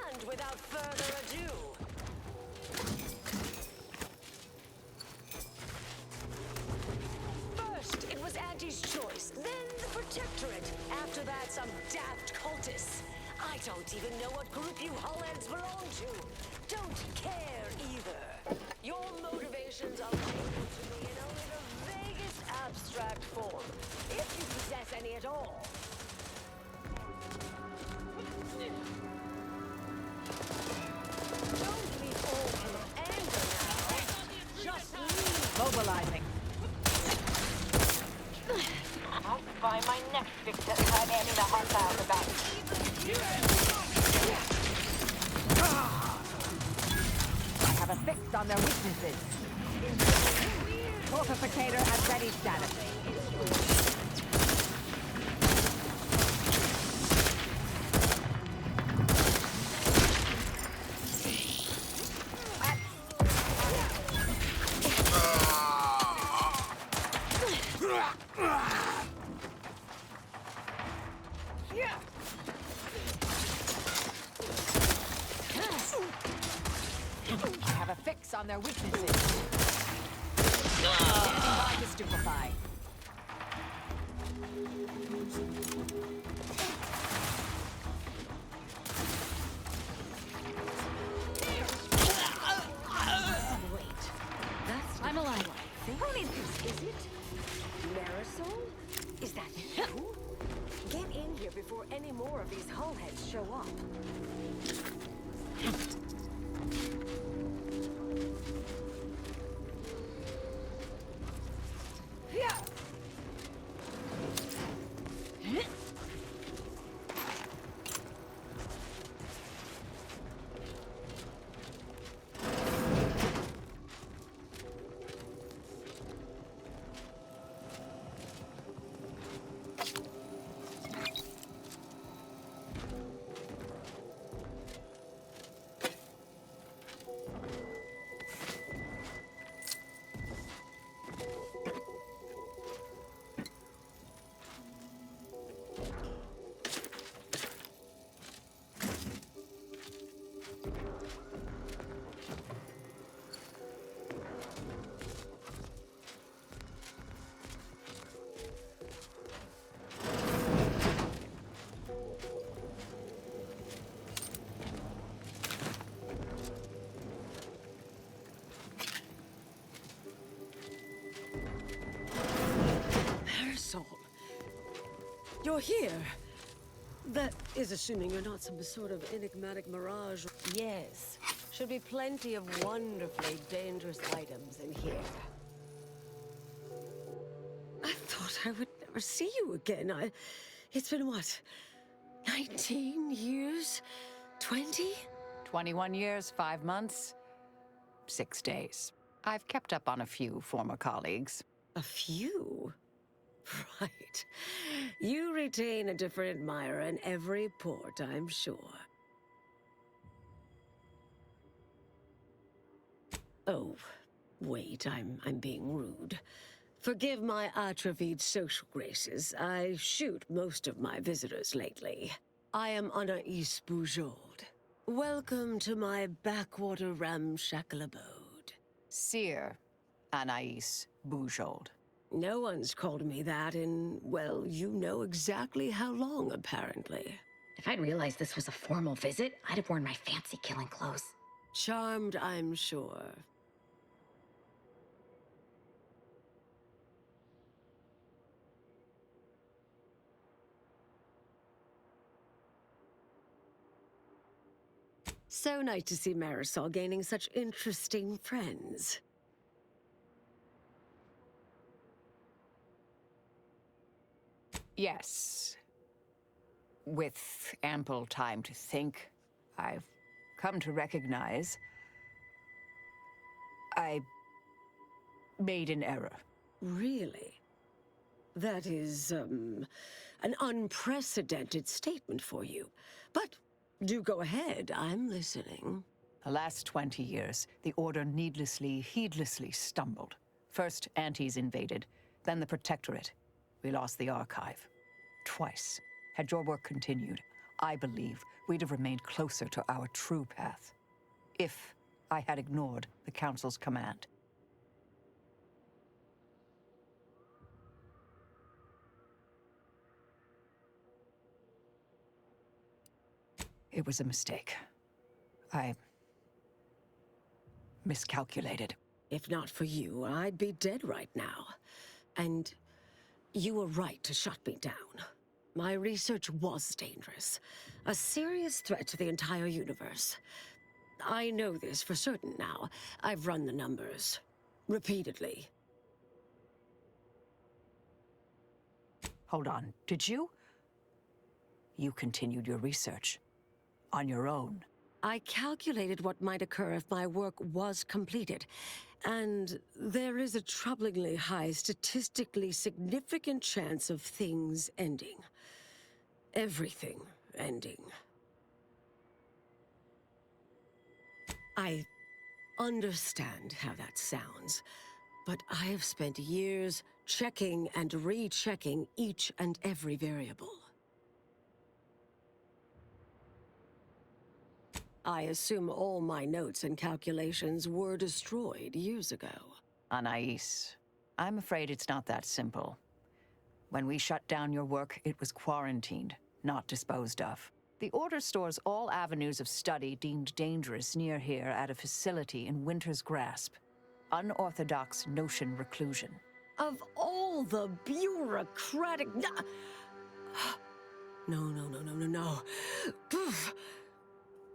and without further ado. First, it was Auntie's choice, then the Protectorate. After that, some daft cultists. I don't even know what group you hullheads belong to. Don't care either. Your motivations are revealed to me in only the vaguest abstract form, if you possess any at all. Don't be all full of anger now. Just leave. Mobilizing. I'll find my next victim by adding a hot out about I have a fix on their weaknesses. Fortificator at ready status. I have a fix on their weaknesses. Getting to stupefy. Wait, I'm alive. Who is this? Is it Marisol? Is that you? Get in here before any more of these hullheads show up. You're here. That is assuming you're not some sort of enigmatic mirage. Yes. Should be plenty of wonderfully dangerous items in here. I thought I would never see you again. It's been what? 19 years? 20? 21 years, 5 months, 6 days. I've kept up on a few former colleagues. A few? Right. You retain a different admirer in every port, I'm sure. Oh, wait, I'm being rude. Forgive my atrophied social graces. I shoot most of my visitors lately. I am Anaïs Boujold. Welcome to my backwater ramshackle abode. Seer Anaïs Boujold. No one's called me that in, well, you know exactly how long, apparently. If I'd realized this was a formal visit, I'd have worn my fancy killing clothes. Charmed, I'm sure. So nice to see Marisol gaining such interesting friends. Yes. With ample time to think, I've come to recognize I made an error. Really? That is, an unprecedented statement for you. But do go ahead, I'm listening. The last 20 years, the Order needlessly, heedlessly stumbled. First, Antes invaded, then the Protectorate. We lost the Archive. Twice. Had your work continued, I believe we'd have remained closer to our true path. If I had ignored the Council's command. It was a mistake. I miscalculated. If not for you, I'd be dead right now. And you were right to shut me down. My research was dangerous. A serious threat to the entire universe. I know this for certain now. I've run the numbers. Repeatedly. Hold on, did you? You continued your research. On your own. I calculated what might occur if my work was completed. And there is a troublingly high, statistically significant chance of things ending. Everything ending. I understand how that sounds, but I have spent years checking and rechecking each and every variable. I assume all my notes and calculations were destroyed years ago. Anaïs, I'm afraid it's not that simple. When we shut down your work, it was quarantined, not disposed of. The Order stores all avenues of study deemed dangerous near here at a facility in Winter's Grasp. Unorthodox notion reclusion. Of all the bureaucratic... No. Poof.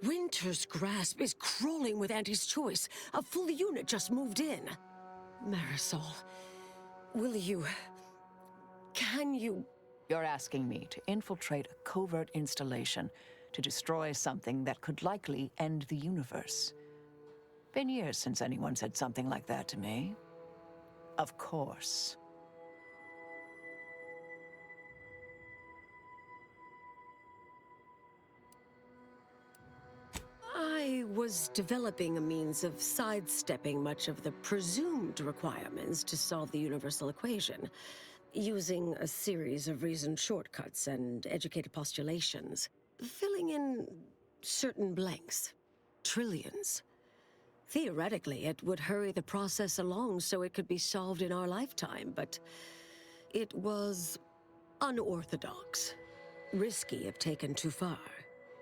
Winter's Grasp is crawling with Auntie's choice. A full unit just moved in. Marisol, will you... Can you... You're asking me to infiltrate a covert installation to destroy something that could likely end the universe. Been years since anyone said something like that to me. Of course. I was developing a means of sidestepping much of the presumed requirements to solve the universal equation, using a series of reasoned shortcuts and educated postulations, filling in certain blanks. Trillions. Theoretically, it would hurry the process along so it could be solved in our lifetime, but it was unorthodox. Risky if taken too far.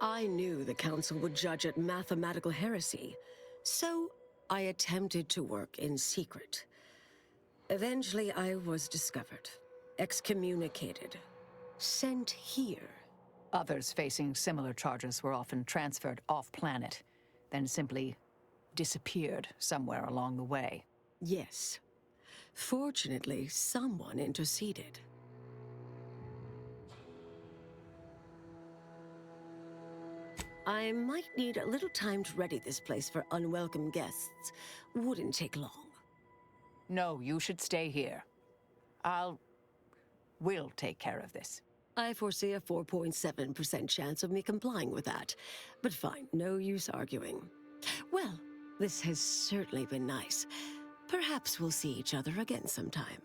I knew the Council would judge it mathematical heresy, so I attempted to work in secret. Eventually, I was discovered, excommunicated, sent here. Others facing similar charges were often transferred off-planet, then simply disappeared somewhere along the way. Yes. Fortunately, someone interceded. I might need a little time to ready this place for unwelcome guests. Wouldn't take long. No, you should stay here. We'll take care of this. I foresee a 4.7% chance of me complying with that. But fine, no use arguing. Well, This has certainly been nice. Perhaps we'll see each other again sometime.